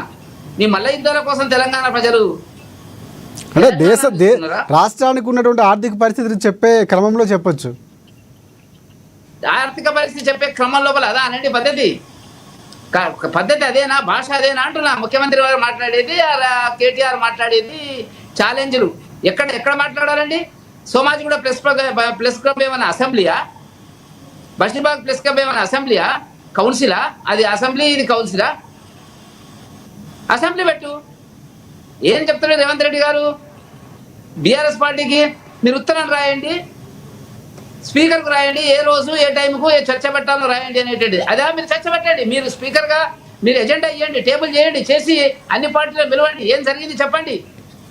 మీ మల్ల యుద్ధాల కోసం తెలంగాణ ప్రజలు అంటే రాష్ట్రానికి ఉన్నటువంటి ఆర్థిక పరిస్థితిని చెప్పే క్రమంలో చెప్పొచ్చు. ఆర్థిక పరిస్థితి చెప్పే క్రమం లోపల అదా అనండి పద్ధతి పద్ధతి అదేనా, భాష అదేనా అంటున్నా. ముఖ్యమంత్రి గారు మాట్లాడేది, కేటీఆర్ మాట్లాడేది ఛాలెంజ్లు ఎక్కడ మాట్లాడాలండి? సోమాజిగూడ ప్రెస్ క్లబ్ ఏమైనా అసెంబ్లీయా? బషీర్బాగ్ ప్రెస్ క్లబ్ ఏమైనా అసెంబ్లీయా? కౌన్సిలా? అది అసెంబ్లీ, ఇది కౌన్సిలా? అసెంబ్లీ పెట్టు. ఏం చెప్తాడు రేవంత్ రెడ్డి గారు? బీఆర్ఎస్ పార్టీకి మీరు ఉత్తరం రాయండి, స్పీకర్కు రాయండి, ఏ రోజు ఏ టైంకు ఏ చర్చ పెట్టాలో రాయండి అనేటది. అదే మీరు చర్చ పెట్టండి, మీరు స్పీకర్గా మీరు ఎజెండా ఇవ్వండి, టేబుల్ చేయండి, చేసి అన్ని పార్టీలు పిలవండి. ఏం జరిగింది చెప్పండి,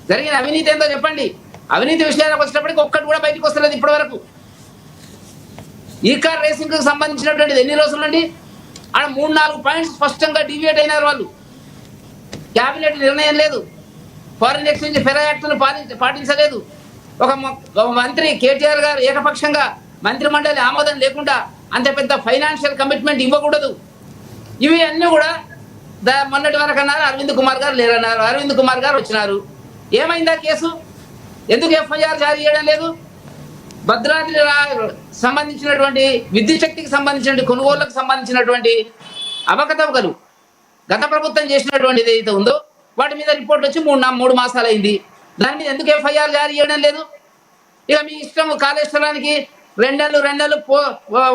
జరిగిన అవినీతి ఏందో చెప్పండి. అవినీతి విషయానికి వచ్చినప్పటికీ ఒక్కటి కూడా బయటకు వస్తలేదు ఇప్పటి వరకు. ఈ కార్ రేసింగ్కి సంబంధించినటువంటిది ఎన్ని రోజులు అండి? ఆడ 3-4 పాయింట్స్ స్పష్టంగా డివియేట్ అయినారు వాళ్ళు. క్యాబినెట్ నిర్ణయం లేదు, ఫారిన్ ఎక్స్చేంజ్ ఫెరా యాక్ట్ను పాటించలేదు. ఒక మంత్రి కేటీఆర్ గారు ఏకపక్షంగా మంత్రి మండలి ఆమోదం లేకుండా అంత పెద్ద ఫైనాన్షియల్ కమిట్మెంట్ ఇవ్వకూడదు. ఇవి అన్నీ కూడా మొన్నటి వరకు అన్నారు అరవింద్ కుమార్ గారు లేరన్నారు. అరవింద్ కుమార్ గారు వచ్చినారు. ఏమైందా కేసు? ఎందుకు ఎఫ్ఐఆర్ జారీ చేయడం లేదు? భద్రాద్రి సంబంధించినటువంటి విద్యుత్ శక్తికి సంబంధించినటువంటి కొనుగోళ్లకు సంబంధించినటువంటి అవకతవకలు గత ప్రభుత్వం చేసినటువంటిది ఏదైతే ఉందో వాటి మీద రిపోర్ట్ వచ్చి 3 మాసాలు అయింది. దాని మీద ఎందుకు ఎఫ్ఐఆర్ జారీ చేయడం లేదు? ఇక మీ ఇష్టం, కాళేశ్వరానికి 2 నెలలు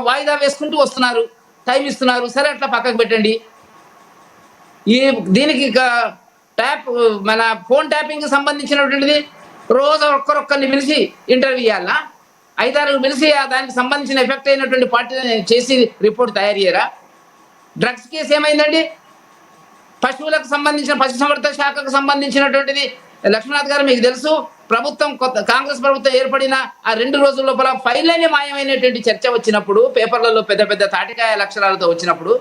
వాయిదా వేసుకుంటూ వస్తున్నారు, టైం ఇస్తున్నారు. సరే అట్లా పక్కకు పెట్టండి. దీనికి మన ఫోన్ ట్యాపింగ్ సంబంధించినటువంటిది రోజు ఒక్కరిని పిలిచి ఇంటర్వ్యూ ఇవ్వాలా? 5-6 పిలిచి దానికి సంబంధించిన ఎఫెక్ట్ అయినటువంటి పార్టీని చేసి రిపోర్ట్ తయారు చేయరా? డ్రగ్స్ కేసు ఏమైందండి? పశువులకు సంబంధించిన పశుసంవర్ధక శాఖకు సంబంధించినటువంటిది లక్ష్మీనాథ్ గారు మీకు తెలుసు. ప్రభుత్వం కాంగ్రెస్ ప్రభుత్వం ఏర్పడిన ఆ 2 రోజుల లోపల ఫైళ్ళనే మాయమైనటువంటి చర్చ వచ్చినప్పుడు, పేపర్లలో పెద్ద పెద్ద తాటికాయ అక్షరాలతో వచ్చినప్పుడు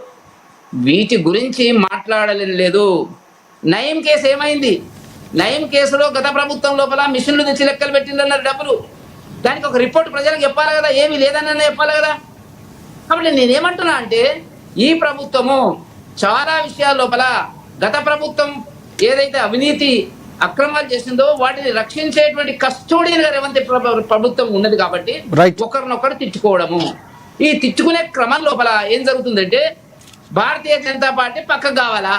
వీటి గురించి మాట్లాడలేదు. నయం కేసు ఏమైంది? నయం కేసులో గత ప్రభుత్వం లోపల మిషన్లు తెచ్చి లెక్కలు పెట్టిందన్నారు డబ్బులు. దానికి ఒక రిపోర్ట్ ప్రజలకు చెప్పాలి కదా, ఏమీ లేదని చెప్పాలి కదా. కాబట్టి నేనేమంటున్నా అంటే ఈ ప్రభుత్వము చాలా విషయాల లోపల గత ప్రభుత్వం ఏదైతే అవినీతి అక్రమాలు చేసిందో వాటిని రక్షించేటువంటి కస్టోడియన్గా రేవంత్ ప్రభుత్వం ఉన్నది. కాబట్టి ఒకరినొకరు తిట్టుకోవడము, ఈ తిట్టుకునే క్రమం లోపల ఏం జరుగుతుందంటే భారతీయ జనతా పార్టీ పక్కకు కావాలా?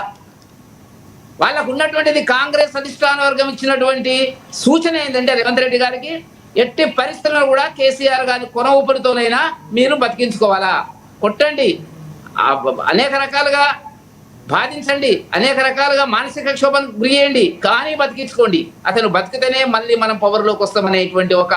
వాళ్ళకు ఉన్నటువంటిది కాంగ్రెస్ అధిష్టాన వర్గం ఇచ్చినటువంటి సూచన ఏంటంటే రేవంత్ రెడ్డి గారికి ఎట్టి పరిస్థితుల్లో కూడా కేసీఆర్ గారిని కొన ఊపిరితోనైనా మీరు బతికించుకోవాలా, కొట్టండి, అనేక రకాలుగా బాధించండి, అనేక రకాలుగా మానసిక క్షోభను గురి చేయండి, కానీ బతికించుకోండి. అతను బతికితేనే మళ్ళీ మనం పవర్లోకి వస్తామనేటువంటి ఒక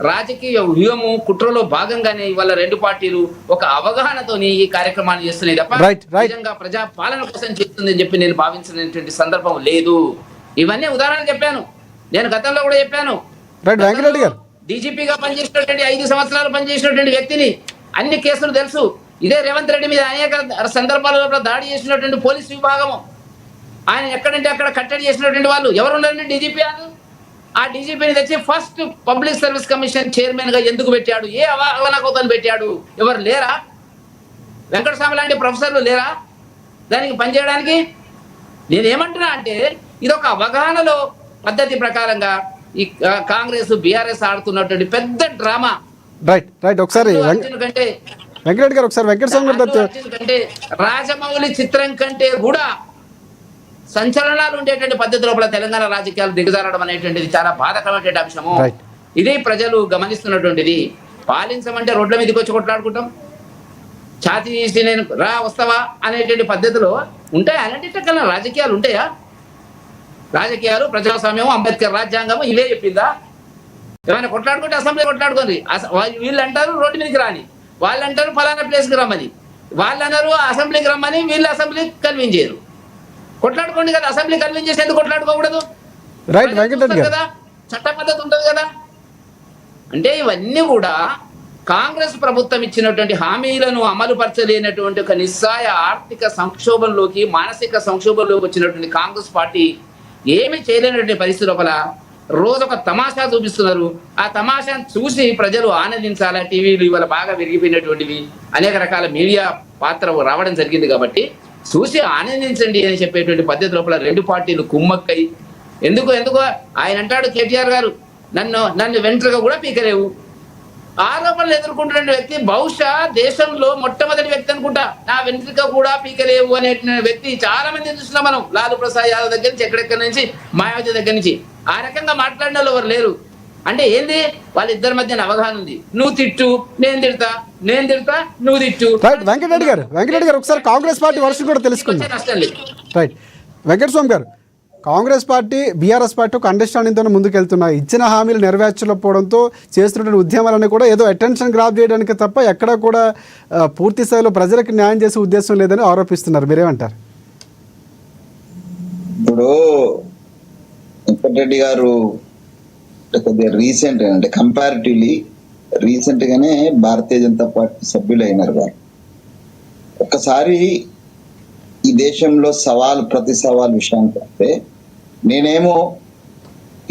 రాజకీయ వ్యూహము కుట్రలో భాగంగానే ఇవాళ 2 పార్టీలు ఒక అవగాహనతోని ఈ కార్యక్రమాన్ని చేస్తున్నాయి తప్ప నిజంగా ప్రజా పాలన కోసం చేస్తుందని చెప్పి నేను భావించినటువంటి సందర్భం లేదు. ఇవన్నీ ఉదాహరణలు చెప్పాను, నేను గతంలో కూడా చెప్పాను. డీజీపీగా పనిచేసినటువంటి 5 సంవత్సరాలు పనిచేసినటువంటి వ్యక్తిని, అన్ని కేసులు తెలుసు. ఇదే రేవంత్ రెడ్డి మీద అనేక సందర్భాలలో దాడి చేసినటువంటి పోలీసు విభాగము, ఆయన ఎక్కడంటే అక్కడ కట్టడి చేసినటువంటి వాళ్ళు ఎవరు ఉన్నారండి? డీజీపీ. ఆ డీజీపీని తెచ్చి first public service commission chairman గా ఎందుకు పెట్టాడు? ఏ అవగాహనకోతను పెట్టాడు? ఎవరు లేరా? వెంకటస్వామి లాంటి ప్రొఫెసర్లు లేరా దానికి పనిచేయడానికి? నేనేమంటున్నా అంటే ఇదొక అవగాహనలో పద్ధతి ప్రకారంగా ఈ కాంగ్రెస్ బీఆర్ఎస్ ఆడుతున్నటువంటి పెద్ద డ్రామా. ఒకసారి వెంకటరెడ్డి గారు, ఒకసారి వెంకటస్వామి కంటే రాజమౌళి చిత్రం కంటే కూడా సంచలనాలు ఉండేటువంటి పద్ధతి లోపల తెలంగాణ రాజకీయాలు దిగజారడం అనేటువంటిది చాలా బాధాకరమైనటువంటి అంశము. ఇది ప్రజలు గమనిస్తున్నటువంటిది. పాలించమంటే రోడ్ల మీదకి వచ్చి కొట్లాడుకుంటాం, ఛాతీ తీసి నేను రా వస్తావా అనేటువంటి పద్ధతిలో ఉంటాయా? అలాంటి రాజకీయాలు ఉంటాయా? రాజకీయాలు, ప్రజాస్వామ్యం, అంబేద్కర్ రాజ్యాంగం ఇవే చెప్పిందా? ఏమైనా కొట్లాడుకుంటే అసెంబ్లీ కొట్లాడుకోండి. వీళ్ళు అంటారు రోడ్డు మీదకి రాని, వాళ్ళు అంటారు ఫలానా ప్లేస్కి రమ్మని, వాళ్ళు అన్నారు అసెంబ్లీకి రమ్మని, వీళ్ళు అసెంబ్లీకి కన్విన్స్ చేయరు. కొట్లాడుకోండి కదా, అసెంబ్లీ కన్విన్స్ చేసి ఎందుకు కొట్లాడుకోకూడదు కదా? చట్ట పద్ధతి ఉంటుంది కదా. అంటే ఇవన్నీ కూడా కాంగ్రెస్ ప్రభుత్వం ఇచ్చినటువంటి హామీలను అమలు పరచలేనటువంటి ఒక నిస్సాయ ఆర్థిక సంక్షోభంలోకి, మానసిక సంక్షోభంలోకి వచ్చినటువంటి కాంగ్రెస్ పార్టీ ఏమి చేయలేనటువంటి పరిస్థితి లోపల రోజు ఒక తమాషా చూపిస్తున్నారు. ఆ తమాషాను చూసి ప్రజలు ఆనందించాలా? టీవీలు ఇవాళ బాగా విరిగిపోయినటువంటివి, అనేక రకాల మీడియా పాత్ర రావడం జరిగింది కాబట్టి చూసి ఆనందించండి అని చెప్పేటువంటి పద్ధతి లోపల రెండు పార్టీలు కుమ్మక్కై ఎందుకు ఆయన అంటాడు కేటీఆర్ గారు, నన్ను వెంట్రుగా కూడా పీకలేవు. ఆరోపణలు ఎదుర్కొంటున్న వ్యక్తి బహుశా దేశంలో మొట్టమొదటి వ్యక్తి అనుకుంటా, నా వెంట్రుక కూడా పీకలేవు అనే వ్యక్తి చాలా మంది చూస్తున్నాం మనం. లాలూ ప్రసాద్ యాదవ్ దగ్గర నుంచి ఎక్కడెక్కడి నుంచి మాయావతి దగ్గర నుంచి ఆ రకంగా మాట్లాడిన వాళ్ళు ఎవరు లేరు. అంటే ఏంది, వాళ్ళిద్దరి మధ్య అవగాహన ఉంది. నువ్వు తిట్టు, నేను తిడతా నువ్వు తిట్టు. రైట్ వెంకటరెడ్డి గారు ఒకసారి కాంగ్రెస్ పార్టీ వర్షం కూడా తెలుసుకుందాం. నష్టం లేదు. రైట్ వెంకటస్వామి గారు, కాంగ్రెస్ పార్టీ బీఆర్ఎస్ పార్టీ ఒక అండర్స్టాండింగ్తో ముందుకెళ్తున్నాయి. ఇచ్చిన హామీలు నెరవేర్చకపోవడంతో చేస్తున్నటువంటి ఉద్యమాలన్నీ కూడా ఏదో అటెన్షన్ గ్రాప్ చేయడానికి తప్ప ఎక్కడా కూడా పూర్తి స్థాయిలో ప్రజలకు న్యాయం చేసే ఉద్దేశం లేదని ఆరోపిస్తున్నారు. మీరేమంటారు? ఇప్పుడు వెంకటరెడ్డి గారు కొద్దిగా రీసెంట్ అంటే కంపారిటివ్లీ రీసెంట్ గానే భారతీయ జనతా పార్టీ సభ్యులు అయినారు వారు. ఒక్కసారి ఈ దేశంలో ప్రతి సవాల్ విషయానికి వస్తే నేనేమో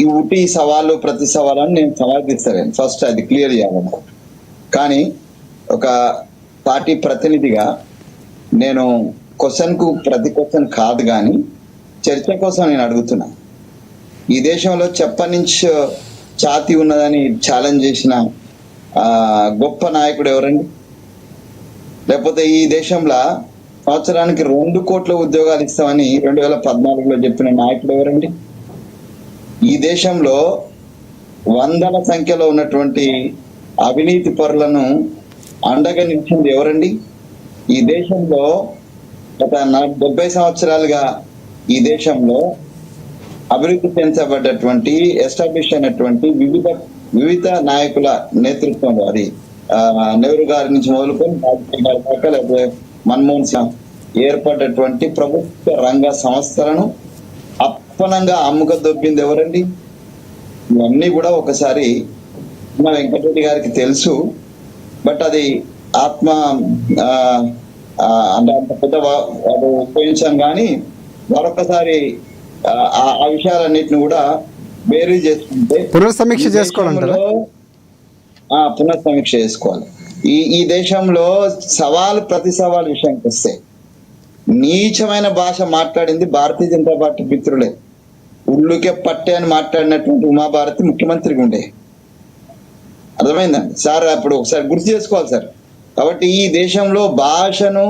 ఈ సవాలు ప్రతి సవాలని నేను సమర్థిస్తాను. ఫస్ట్ అది క్లియర్ చేయాలనుకుంటున్నాను. కానీ ఒక పార్టీ ప్రతినిధిగా నేను ప్రతి క్వశ్చన్ కాదు కానీ చర్చ కోసం నేను అడుగుతున్నా. ఈ దేశంలో చెప్పనించి ఛాతీ ఉన్నదని ఛాలెంజ్ చేసిన గొప్ప నాయకుడు ఎవరండి? లేకపోతే ఈ దేశంలో సంవత్సరానికి 2 కోట్ల ఉద్యోగాలు ఇస్తామని 2014లో చెప్పిన నాయకుడు ఎవరండి? ఈ దేశంలో వందల సంఖ్యలో ఉన్నటువంటి అవినీతి పరులను అండగా నిలిచింది ఎవరండి? ఈ దేశంలో గత 70 సంవత్సరాలుగా ఈ దేశంలో అభివృద్ధి చెందబడ్డటువంటి ఎస్టాబ్లిష్ అయినటువంటి వివిధ నాయకుల నేతృత్వంలో, అది నెహ్రూ గారి నుంచి మొదలుకొని వాజ్పేయి గారి దాకా, లేకపోతే మన్మోహన్ సింగ్ ఏర్పడ్డటువంటి ప్రభుత్వ రంగ సంస్థలను అప్పనంగా దొబ్బింది ఎవరండి? ఇవన్నీ కూడా ఒకసారి మా వెంకటరెడ్డి గారికి తెలుసు. బట్ అది అంటే అంత పెద్ద ఉపయోగించాను కానీ మరొకసారి ఆ విషయాలన్నిటిని కూడా బేరీ చేసుకుంటే పునఃసమీక్ష చేసుకోవాలంటారా? పునఃసమీక్ష చేసుకోవాలి. ఈ దేశంలో ప్రతి సవాల్ విషయానికి వస్తే నీచమైన భాష మాట్లాడింది భారతీయ జనతా పార్టీ మిత్రులే. ఉళ్ళుకే పట్టే అని మాట్లాడినటువంటి ఉమాభారతి ముఖ్యమంత్రిగా ఉండే. అర్థమైందండి సార్? అప్పుడు ఒకసారి గుర్తు చేసుకోవాలి సార్. కాబట్టి ఈ దేశంలో భాషను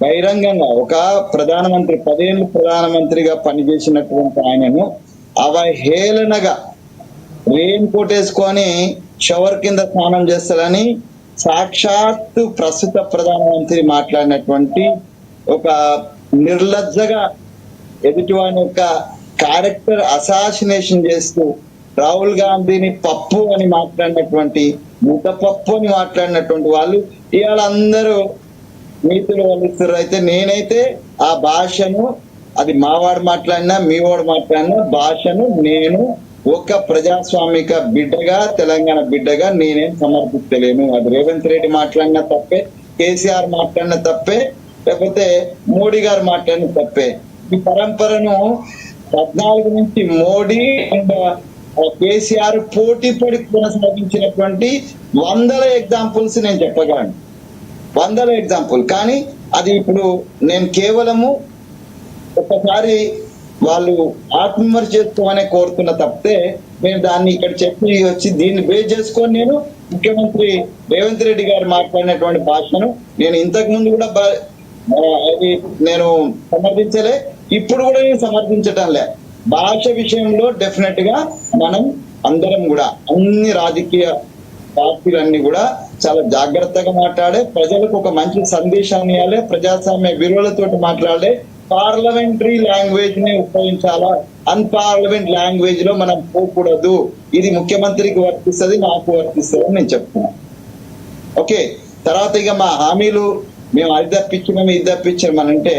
బహిరంగంగా ఒక ప్రధానమంత్రి 10 ఏళ్ళు ప్రధానమంత్రిగా పనిచేసినటువంటి ఆయనను అవహేళనగా రెయిన్ కోట్ వేసుకొని షవర్ కింద స్నానం చేస్తారని సాక్షాత్తు ప్రస్తుత ప్రధానమంత్రి మాట్లాడినటువంటి ఒక నిర్లజ్జగా ఎదుటివాని యొక్క క్యారెక్టర్ అసాసినేషన్ చేస్తూ రాహుల్ గాంధీని పప్పు అని మాట్లాడినటువంటి ముతపప్పు అని మాట్లాడినటువంటి వాళ్ళు ఇవాళ అందరూ నీతులు వల్లిస్తారు. అయితే నేనైతే ఆ భాషను, అది మావాడు మాట్లాడినా మీవాడు మాట్లాడినా భాషను నేను ఒక ప్రజాస్వామిక బిడ్డగా, తెలంగాణ బిడ్డగా నేనేం సమర్థించలేను. అది రేవంత్ రెడ్డి మాట్లాడిన తప్పే, కేసీఆర్ మాట్లాడిన తప్పే, లేకపోతే మోడీ గారు మాట్లాడిన తప్పే. ఈ పరంపరను 14 నుంచి మోడీ అండ్ కేసీఆర్ పోటీ పడి కొనసాగించినటువంటి 100 ఎగ్జాంపుల్స్ నేను చెప్పగలను. 100 ఎగ్జాంపుల్. కానీ అది ఇప్పుడు నేను కేవలము ఒకసారి వాళ్ళు ఆత్మవిమర్శ చేసుకోమనే కోరుతున్న తప్పితే నేను దాన్ని ఇక్కడ చెప్పి వచ్చి దీన్ని బేస్ చేసుకొని నేను ముఖ్యమంత్రి రేవంత్ రెడ్డి గారు మాట్లాడినటువంటి భాషను నేను ఇంతకు ముందు కూడా అది నేను సమర్థించలే, ఇప్పుడు కూడా నేను సమర్థించటంలే. భాష విషయంలో డెఫినెట్ గా మనం అందరం కూడా అన్ని రాజకీయ పార్టీలన్నీ కూడా చాలా జాగ్రత్తగా మాట్లాడే, ప్రజలకు ఒక మంచి సందేశాన్ని ఇవ్వాలి, ప్రజాస్వామ్య విలువలతోటి మాట్లాడే, పార్లమెంటరీ లాంగ్వేజ్ ని ఉపయోగించాలా, అన్పార్లమెంట్ లాంగ్వేజ్ లో మనం పోకూడదు. ఇది ముఖ్యమంత్రికి వర్తిస్తుంది, నాకు వర్తిస్తుంది అని నేను చెప్తున్నాను. ఓకే, తర్వాత ఇక మా హామీలు మేము అది తప్పించామనంటే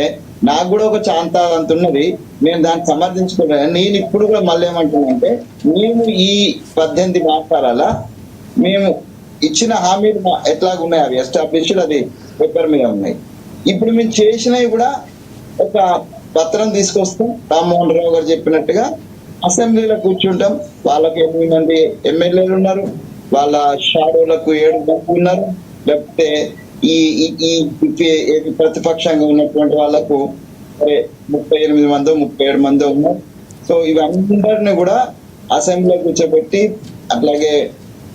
నాకు కూడా ఒక చాంతాంత ఉన్నది, నేను దాన్ని సమర్థించుకుంటాను. నేను ఇప్పుడు కూడా మళ్ళీ ఏమంటున్నానంటే మేము ఈ 18 మాసాల మేము ఇచ్చిన హామీలు ఎట్లాగున్నాయి అవి ఎస్టాబ్లిష్డ్, అది పేపర్ మీద ఉన్నాయి. ఇప్పుడు మేము చేసినవి కూడా ఒక పత్రం తీసుకొస్తాం. రామ్మోహన్ రావు గారు చెప్పినట్టుగా అసెంబ్లీలో కూర్చుంటాం. వాళ్ళకి 8 మంది ఎమ్మెల్యేలు ఉన్నారు, వాళ్ళ షాడోలకు 7 మంది ఉన్నారు, లేకపోతే ఈ ప్రతిపక్షంగా ఉన్నటువంటి వాళ్ళకు 38 మందో 37 మందో ఉన్నారు. సో ఇవందరినీ కూడా అసెంబ్లీలో కూర్చోబెట్టి అట్లాగే